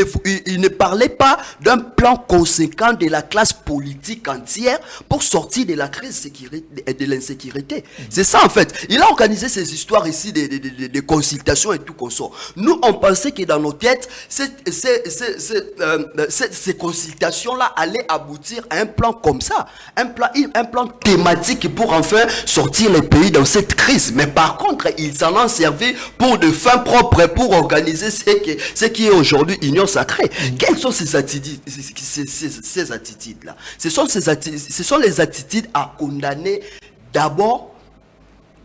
ne parlait pas d'un plan conséquent de la classe politique entière pour sortir de la crise de l'insécurité. C'est ça en fait. Il a organisé ces histoires ici de consultations et tout qu'on sort. Nous, on pensait que dans nos têtes, ces consultations-là allaient aboutir à un plan comme ça. Un plan thématique pour enfin sortir les pays dans cette crise. Mais par contre, ils en ont servi pour de fins propres, pour organiser ce qui est aujourd'hui Union Sacrée. Quelles sont ces attitudes-là? Ce sont les attitudes à condamner d'abord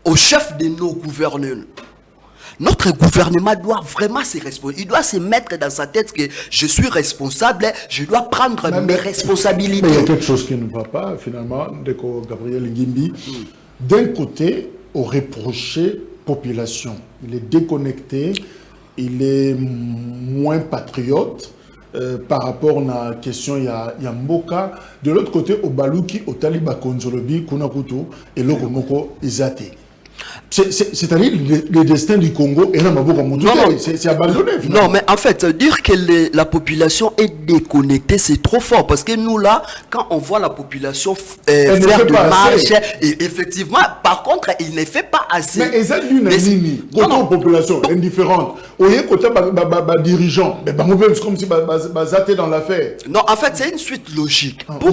au chef de nos gouverneurs. Notre gouvernement doit vraiment se responsabiliser. Il doit se mettre dans sa tête que je suis responsable, je dois prendre mes responsabilités. Mais il y a quelque chose qui ne va pas, finalement, de Gabriel Ngimbi. D'un côté, on reprochait population. Il est déconnecté, il est moins patriote. Par rapport à la question, il y a Mboka. De l'autre côté, au Balouki, au Taliba Konzolobi, Kunakuto, et l'Okomoko Izate. C'est-à-dire le destin du Congo et c'est abandonné. Finalement. Non, mais en fait, dire que la population est déconnectée, c'est trop fort. Parce que nous, là, quand on voit la population faire des marches, et effectivement, par contre, il ne fait pas assez. Mais ils ont une population indifférente. Au côté dirigeant, mais c'est comme si ils dans l'affaire. Non, en fait, c'est une suite logique. Pour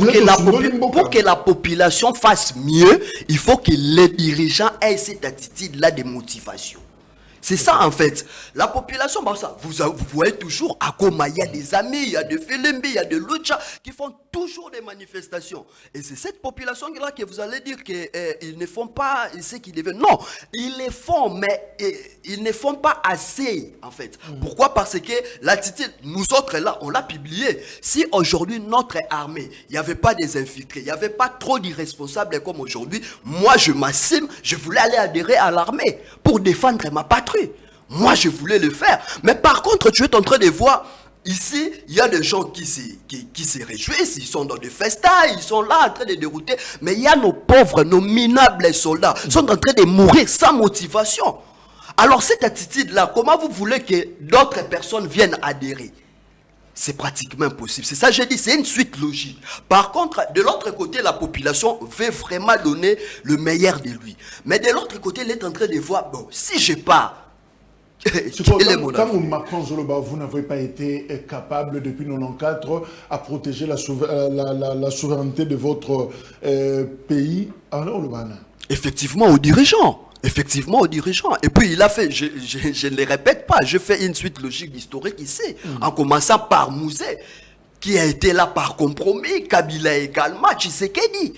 que la population fasse mieux, il faut que les dirigeants aient cette attitude-là de motivation. C'est ça en fait. La population, bah, ça, vous voyez toujours à Goma, il y a des amis, il y a des Félembe, il y a des Lucha qui font toujours des manifestations. Et c'est cette population-là que vous allez dire qu'ils ne font pas ce qu'ils devaient. Non, ils le font, mais ils ne font pas assez en fait. Pourquoi? Parce que l'attitude, nous autres là, on l'a publié. Si aujourd'hui notre armée, il n'y avait pas des infiltrés, il n'y avait pas trop d'irresponsables comme aujourd'hui, moi je m'assume, je voulais aller adhérer à l'armée pour défendre ma patrie. Moi, je voulais le faire. Mais par contre, tu es en train de voir, ici, il y a des gens qui se réjouissent, ils sont dans des festas, ils sont là en train de dérouter. Mais il y a nos pauvres, nos minables soldats, qui sont en train de mourir sans motivation. Alors, cette attitude-là, comment vous voulez que d'autres personnes viennent adhérer? C'est pratiquement impossible. C'est ça que j'ai dit, c'est une suite logique. Par contre, de l'autre côté, la population veut vraiment donner le meilleur de lui. Mais de l'autre côté, elle est en train de voir, bon, si je pars, quand vous, Macron Zoloba, vous n'avez pas été capable depuis 1994 à protéger la souveraineté de votre pays, alors le Bana. Effectivement, aux dirigeants. Effectivement, aux dirigeants. Et puis, il a fait, je ne les répète pas, je fais une suite logique historique ici, en commençant par Mouzé, qui a été là par compromis, Kabila également, Tshisekedi.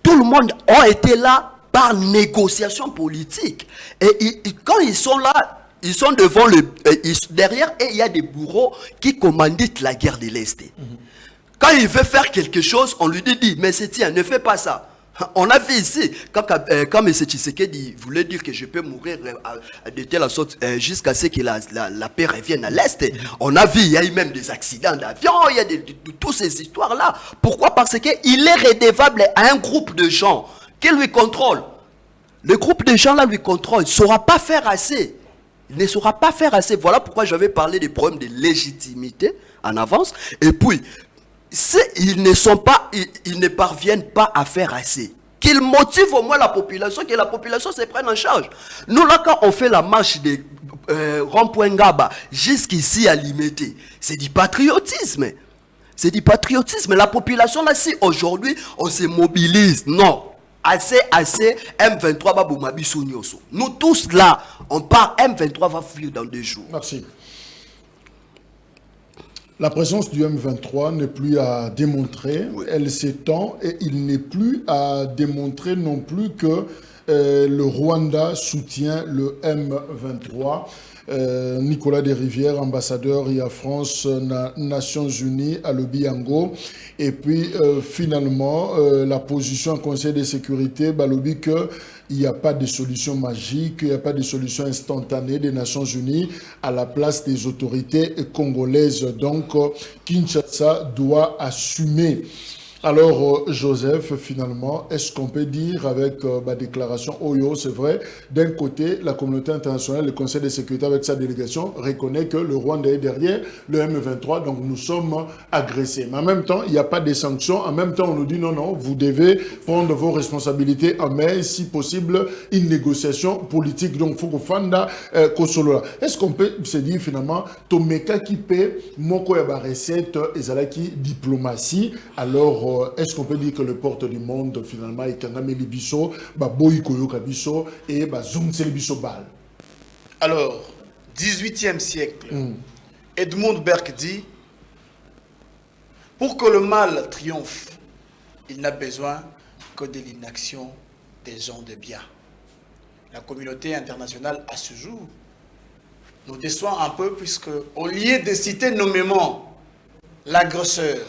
Tout le monde a été là par négociation politique. Et quand ils sont là, ils sont devant derrière, et il y a des bourreaux qui commanditent la guerre de l'Est. Quand il veut faire quelque chose, on lui dit, mais c'est tiens, ne fais pas ça. On a vu ici, quand M. Tshisekedi voulait dire que je peux mourir de telle sorte jusqu'à ce que la paix revienne à l'Est, on a vu, il y a eu même des accidents d'avion, il y a toutes ces histoires-là. Pourquoi? Parce qu'il est redevable à un groupe de gens qui lui contrôle. Le groupe de gens là lui contrôle, il ne saura pas faire assez. Il ne saura pas faire assez. Voilà pourquoi j'avais parlé des problèmes de légitimité en avance. Et puis, ils ne parviennent pas à faire assez, qu'ils motivent au moins la population, que la population se prenne en charge. Nous, là, quand on fait la marche de rond-point Ngaba jusqu'ici à Limete, c'est du patriotisme. C'est du patriotisme. La population, là, si aujourd'hui, on se mobilise, non. Assez, M23 va boumabi sonyoso. Nous tous là, on part, M23 va fuir dans 2 jours. Merci. La présence du M23 n'est plus à démontrer, oui. Elle s'étend et il n'est plus à démontrer non plus que le Rwanda soutient le M23. Nicolas Desrivières, ambassadeur à France, Nations Unies, à Lobiango. Et puis, finalement, la position en Conseil de sécurité, Balobi, que il n'y a pas de solution magique, il n'y a pas de solution instantanée des Nations Unies à la place des autorités congolaises. Donc, Kinshasa doit assumer. Alors, Joseph, finalement, est-ce qu'on peut dire avec ma déclaration Oyo, c'est vrai, d'un côté, la communauté internationale, le Conseil de sécurité avec sa délégation reconnaît que le Rwanda est derrière le M23, donc nous sommes agressés. Mais en même temps, il n'y a pas de sanctions. En même temps, on nous dit non, non, vous devez prendre vos responsabilités en main, si possible, une négociation politique. Donc, il faut que Fanda Kosolola. Est-ce qu'on peut se dire finalement, Tomeka qui paie, Moko Yaba recette, Ezalaki diplomatie, alors est-ce qu'on peut dire que le porte du monde, finalement, est Kangame Libiso, Boy Koyoka Biso et Zumtsele Biso Bal? Alors, 18e siècle, Edmund Burke dit, pour que le mal triomphe, il n'a besoin que de l'inaction des gens de bien. La communauté internationale, à ce jour, nous déçoit un peu puisque, au lieu de citer nommément l'agresseur,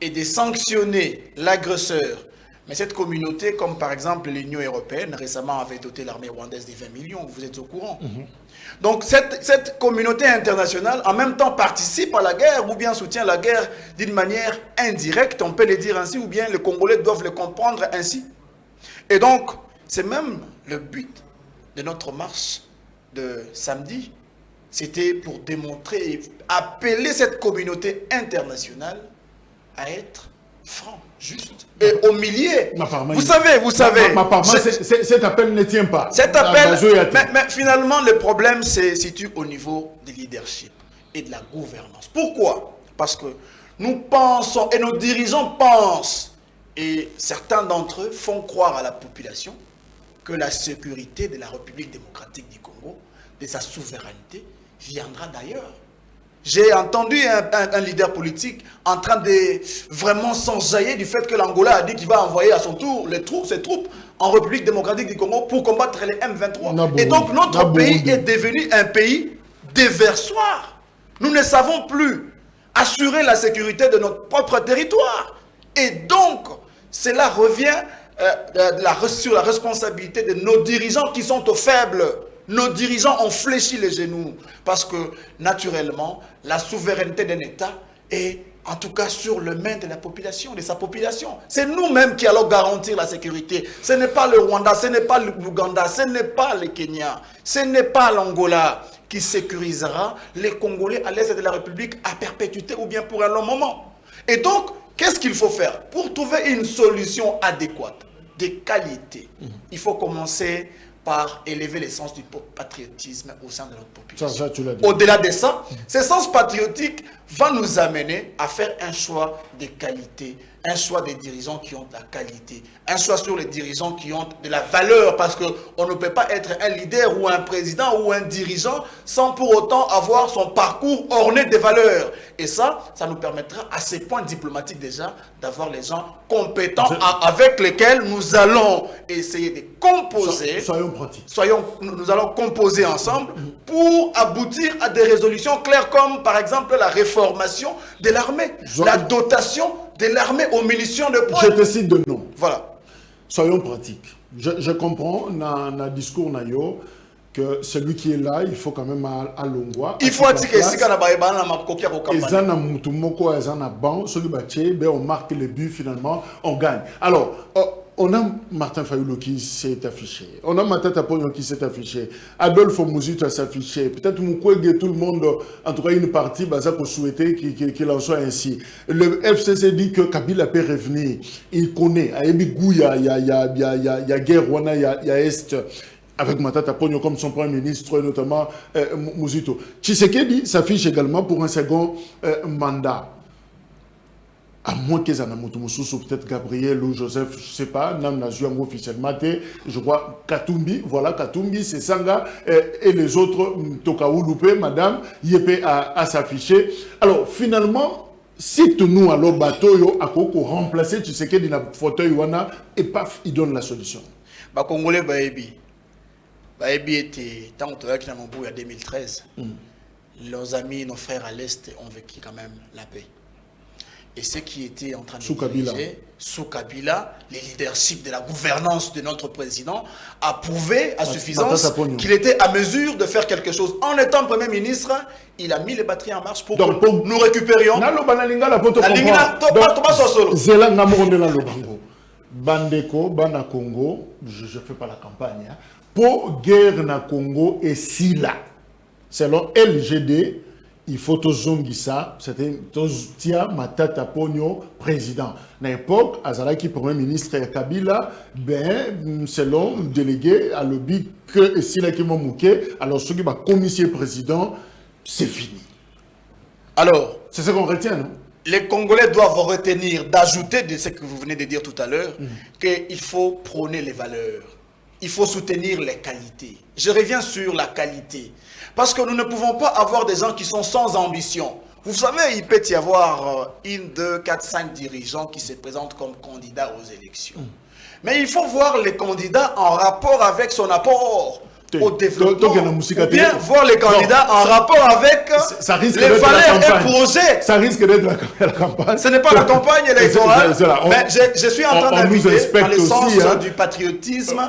et de sanctionner l'agresseur. Mais cette communauté, comme par exemple l'Union européenne, récemment avait doté l'armée rwandaise de 20 millions, vous êtes au courant. Donc cette communauté internationale, en même temps, participe à la guerre, ou bien soutient la guerre d'une manière indirecte, on peut le dire ainsi, ou bien les Congolais doivent le comprendre ainsi. Et donc, c'est même le but de notre marche de samedi, c'était pour démontrer et appeler cette communauté internationale à être franc, juste et au milieu. Vous savez. Cet appel ne tient pas. Cet appel, mais finalement, le problème se situe au niveau du leadership et de la gouvernance. Pourquoi? Parce que nous pensons, et nos dirigeants pensent, et certains d'entre eux font croire à la population que la sécurité de la République démocratique du Congo, de sa souveraineté, viendra d'ailleurs. J'ai entendu un leader politique en train de vraiment s'enjailler du fait que l'Angola a dit qu'il va envoyer à son tour ses troupes en République démocratique du Congo pour combattre les M23. Et donc notre pays est devenu un pays déversoir. Nous ne savons plus assurer la sécurité de notre propre territoire. Et donc, cela revient sur la responsabilité de nos dirigeants qui sont aux faibles. Nos dirigeants ont fléchi les genoux parce que, naturellement, la souveraineté d'un État est, en tout cas, sur le main de la population, de sa population. C'est nous-mêmes qui allons garantir la sécurité. Ce n'est pas le Rwanda, ce n'est pas l'Ouganda, ce n'est pas le Kenya, ce n'est pas l'Angola qui sécurisera les Congolais à l'est de la République à perpétuité ou bien pour un long moment. Et donc, qu'est-ce qu'il faut faire? Pour trouver une solution adéquate, de qualité, il faut commencer par élever l'essence du patriotisme au sein de notre population. Au-delà de ça, ce sens patriotique va nous amener à faire un choix de qualité, un choix des dirigeants qui ont de la qualité, un choix sur les dirigeants qui ont de la valeur, parce qu'on ne peut pas être un leader ou un président ou un dirigeant sans pour autant avoir son parcours orné de valeurs. Et ça nous permettra à ces points diplomatiques déjà d'avoir les gens compétents avec lesquels nous allons essayer de composer. Soyons pratiques. Nous allons composer ensemble pour aboutir à des résolutions claires comme par exemple la réformation de l'armée, la dotation de l'armée aux munitions de pointe. Je te cite de nom. Voilà. Soyons pratiques. Je comprends dans le discours que celui qui est là, il faut quand même à Longwa. Il faut attirer ici quand on marque le but finalement, on gagne. Alors, on a Martin Fayulu qui s'est affiché. On a Matata Pogno qui s'est affiché. Adolphe Mouzito s'est affiché. Peut-être Mukwege, tout le monde, en tout cas une partie, ça qu'on souhaitait qu'il en soit ainsi. Le FCC dit que Kabila peut revenir. Il connaît. Il y a guerre, il y a Est. Avec Matata Pogno comme son premier ministre, notamment Mouzito. Tshisekedi s'affiche également pour un second mandat. à moins qu'ils en aient peut-être Gabriel ou Joseph, je ne sais pas, Nam Nazuang officiellement, je crois Katumbi, voilà, Katumbi, c'est Sanga, et les autres, Tokaou Loupé, Madame, Yépé à s'afficher. Alors, finalement, si nous, alors, bateau, à Koko, remplacer, tu sais qu'il y a un fauteuil, et paf, il donne la solution. Bah, Congolais, Baebi était, tant que tu as en 2013, nos amis, nos frères à l'Est ont vécu quand même la paix. Et ce qui était en train de diriger, sous Kabila, le leadership de la gouvernance de notre président a prouvé à suffisance qu'il était à mesure de faire quelque chose. En étant Premier ministre, il a mis les batteries en marche pour que nous récupérions. Bandeko, Bana Congo, je ne fais pas la campagne, pour guerre na Congo et Sila. Selon LGD, il faut que Zongisa, c'était Tia Matata Pogno, président. À l'époque, Azalaki, Premier ministre Kabila, ben, selon le délégué à l'objet que Sila qui m'a mouqué, alors ce qui va commissaire président, c'est fini. Alors, c'est ce qu'on retient, non? Les Congolais doivent retenir, d'ajouter de ce que vous venez de dire tout à l'heure, qu'il faut prôner les valeurs. Il faut soutenir les qualités. Je reviens sur la qualité. Parce que nous ne pouvons pas avoir des gens qui sont sans ambition. Vous savez, il peut y avoir 1, 2, 4, 5 dirigeants qui se présentent comme candidats aux élections. Mais il faut voir les candidats en rapport avec son apport au développement, ou bien voir les candidats en rapport avec les valeurs et projets. Ça risque d'être la campagne. Ce n'est pas la campagne électorale, mais je suis en train d'inviter dans le sens du patriotisme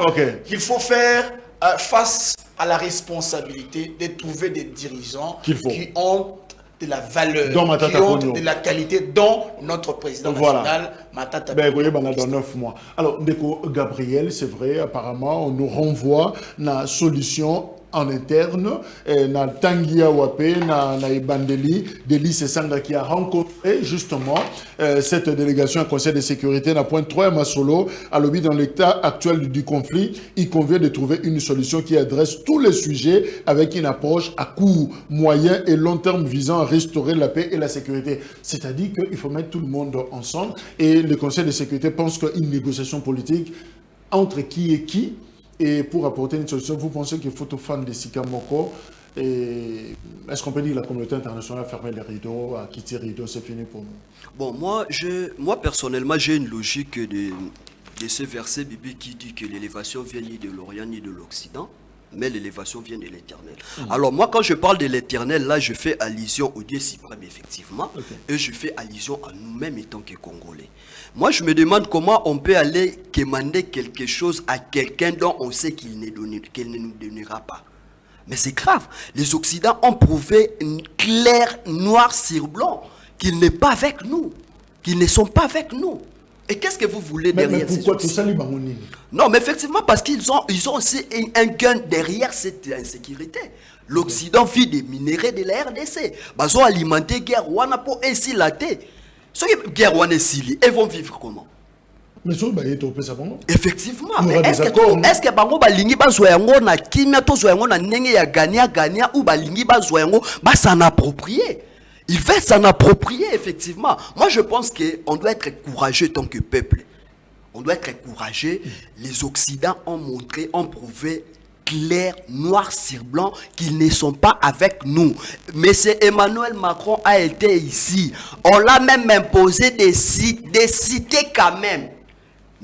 qu'il faut faire face à la responsabilité de trouver des dirigeants qui ont de la valeur, qui ont de la qualité, dont notre président national, Matata Ponyo. Dans 9 mois. Alors, Gabriel, c'est vrai, apparemment, on nous renvoie à la solution en interne, na Tanguia Wapé, na Ibandeli, Deli Sesanga qui a rencontré justement cette délégation au Conseil de sécurité na point 3 Masolo, à l'objet dans l'état actuel du conflit, il convient de trouver une solution qui adresse tous les sujets avec une approche à court, moyen et long terme visant à restaurer la paix et la sécurité. C'est-à-dire qu'il faut mettre tout le monde ensemble et le Conseil de sécurité pense qu'une négociation politique entre qui et qui. Et pour apporter une solution, vous pensez qu'il faut aux fans de Sikamoko, est-ce qu'on peut dire que la communauté internationale a fermé les rideaux, a quitté les rideaux, c'est fini pour nous? Bon, moi personnellement, j'ai une logique de ce verset biblique qui dit que l'élévation vient ni de l'Orient ni de l'Occident, mais l'élévation vient de l'Éternel. Alors moi, quand je parle de l'Éternel, là, je fais allusion au Dieu suprême, effectivement, et je fais allusion à nous-mêmes étant que Congolais. Moi, je me demande comment on peut aller demander quelque chose à quelqu'un dont on sait qu'il ne nous donnera pas. Mais c'est grave. Les Occidentaux ont prouvé clair, noir sur blanc, qu'ils n'est pas avec nous, qu'ils ne sont pas avec nous. Et qu'est-ce que vous voulez derrière mais pourquoi ces tout ça, Non, mais effectivement, parce qu'ils ont aussi un gain derrière cette insécurité. L'Occident vit des minéraux de la RDC. Ils ont alimenté la guerre pour ainsi la terre. Ceux qui guerre ils vont vivre comment? Mais ça, ça effectivement. Mais est-ce que bango balingi bazoyango na kimia to zoyango na nenge ya gagner ou balingi bazoyango ba s'en approprier? Il va s'en approprier, effectivement. Moi, je pense qu'on doit être courageux tant que peuple. On doit être courageux. Les Occidentaux ont montré, ont prouvé clair, noir sur blanc, qu'ils ne sont pas avec nous. Mais Emmanuel Macron a été ici. On l'a même imposé des cités quand même.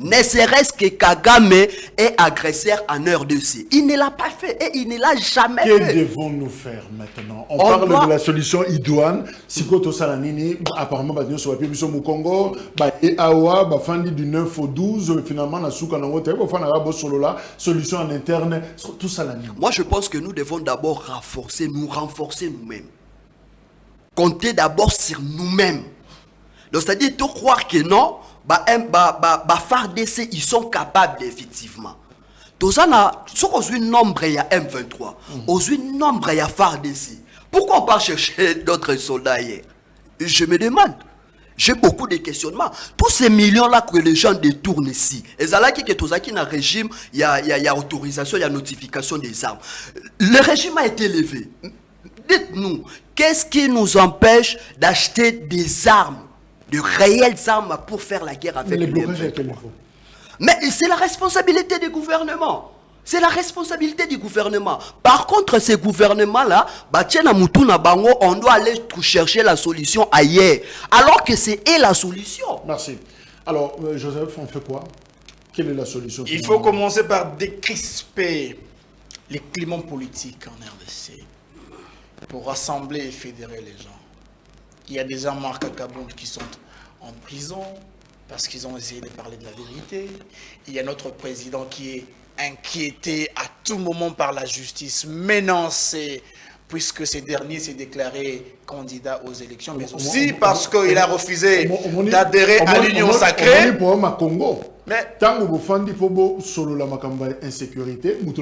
Ne serait-ce que Kagame est agresseur en RDC. Il ne l'a pas fait et il ne l'a jamais fait. Que devons-nous faire maintenant? On parle de la solution idoine. Si Koto Salanini, apparemment, sur la pays au Congo, et Awa, Fandi du 9 au 12, finalement, na souka nango te, Fana Rabo Solola, solution en interne, tout ça. Moi, je pense que nous devons d'abord renforcer nous-mêmes. Compter d'abord sur nous-mêmes. Donc, c'est-à-dire, de croire que non, FARDC, ils sont capables effectivement. Tozana, si on a nombre il y a M23, on a nombre il y a FARDC. Pourquoi on part chercher d'autres soldats hier? Je me demande. J'ai beaucoup de questionnements. Tous ces millions-là que les gens détournent ici, et là qui est dans le régime, il y a autorisation, il y a notification des armes. Le régime a été élevé. Dites-nous, qu'est-ce qui nous empêche d'acheter des armes de réelles armes pour faire la guerre avec les les blocages à M23. quel niveau? Mais c'est la responsabilité du gouvernement. C'est la responsabilité du gouvernement. Par contre, ces gouvernements-là, on doit aller chercher la solution ailleurs. Alors que c'est la solution. Merci. Alors, Joseph, on fait quoi? Quelle est la solution? Il faut commencer par décrisper les climats politiques en RDC pour rassembler et fédérer les gens. Il y a des gens, Marc Kabound, qui sont en prison parce qu'ils ont essayé de parler de la vérité. Il y a notre président qui est inquiété à tout moment par la justice, menacé, puisque ce dernier s'est déclaré candidat aux élections, mais aussi parce qu'il a refusé d'adhérer à l'Union sacrée. Mais tant que vous faites solo la makamba insécurité, non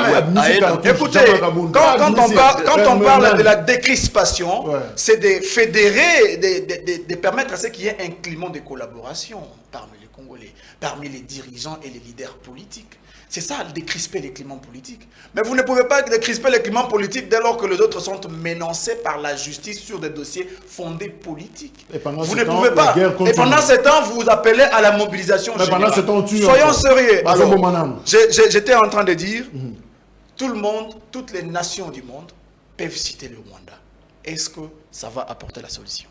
mais écoutez, quand on parle de la décrispation, c'est de fédérer, de permettre à ce qu'il y ait un climat de collaboration parmi les Congolais, parmi les dirigeants et les leaders politiques. C'est ça, décrisper les climats politiques. Mais vous ne pouvez pas décrisper les climats politiques dès lors que les autres sont menacés par la justice sur des dossiers fondés politiques. Vous ne pouvez pas. Et pendant ce temps, vous appelez à la mobilisation générale. Soyons sérieux. J'étais en train de dire, tout le monde, toutes les nations du monde peuvent citer le Rwanda. Est-ce que ça va apporter la solution?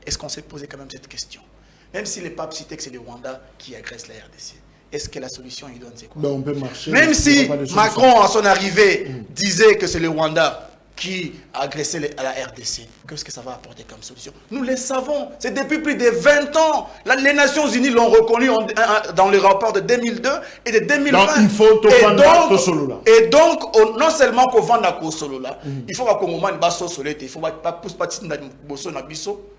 Est-ce qu'on s'est posé quand même cette question? Même si les papes citaient que c'est le Rwanda qui agresse la RDC. Est-ce que la solution il donne c'est quoi? Ben, on peut marcher, même si Macron à son arrivée disait que c'est le Rwanda qui a agressé à la RDC, qu'est-ce que ça va apporter comme solution? Nous le savons, c'est depuis plus de 20 ans. Les Nations Unies l'ont reconnu dans le rapport de 2002 et de 2020. Donc, il faut et donc, non seulement qu'on vende à Kosolola, il faut qu'on ait une basse solette, il faut pas pousser partie de bosso na biso.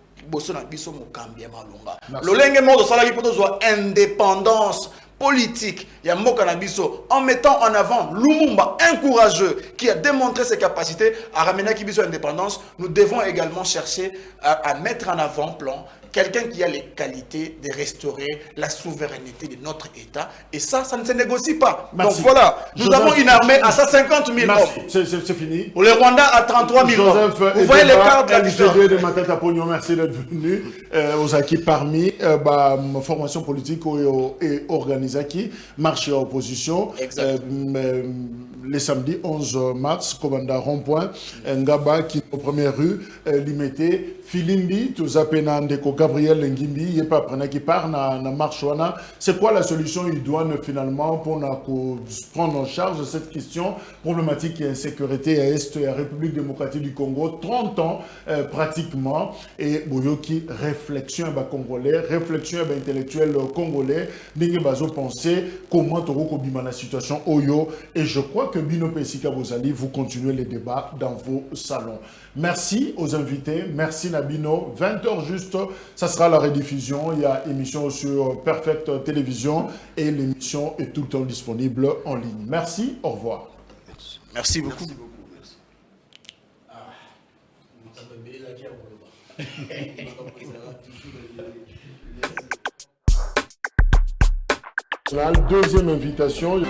L'olenge mort de salarié pour nous indépendance politique, il y a Mokanabiso en mettant en avant Lumumba, un courageux qui a démontré ses capacités à ramener Kibiso à l'indépendance. Nous devons également chercher à mettre en avant-plan quelqu'un qui a les qualités de restaurer la souveraineté de notre État. Et ça ne se négocie pas. Merci. Donc voilà, nous avons une armée à 150 000 hommes. C'est fini. Pour le Rwanda à 33 000 hommes. Vous voyez les cartes de la différence. de ma tête à Pognon, merci d'être venu. Aux acquis parmi ma formation politique et organisée qui marche à opposition. Les samedis 11 mars, Kobanda Rond-Point, Ngaba qui est aux premières rues, Limité, Filimbi, tout ça, Ndeko Gabriel Ngimbi, il n'y a pas qui part na marche. C'est quoi la solution idoine finalement pour prendre en charge cette question problématique et insécurité à Est et à République démocratique du Congo, 30 ans pratiquement, et Boyoki, réflexion congolais, réflexion intellectuelle congolais, n'ayez pas penser comment tu recobines la situation Oyo, et je crois que Bino Pessika Bozali, vous continuez les débats dans vos salons. Merci aux invités, merci Nabino. 20h juste, ça sera la rediffusion. Il y a émission sur Perfect Télévision et l'émission est tout le temps disponible en ligne. Merci, au revoir. Merci beaucoup. La deuxième invitation.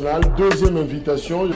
La deuxième invitation.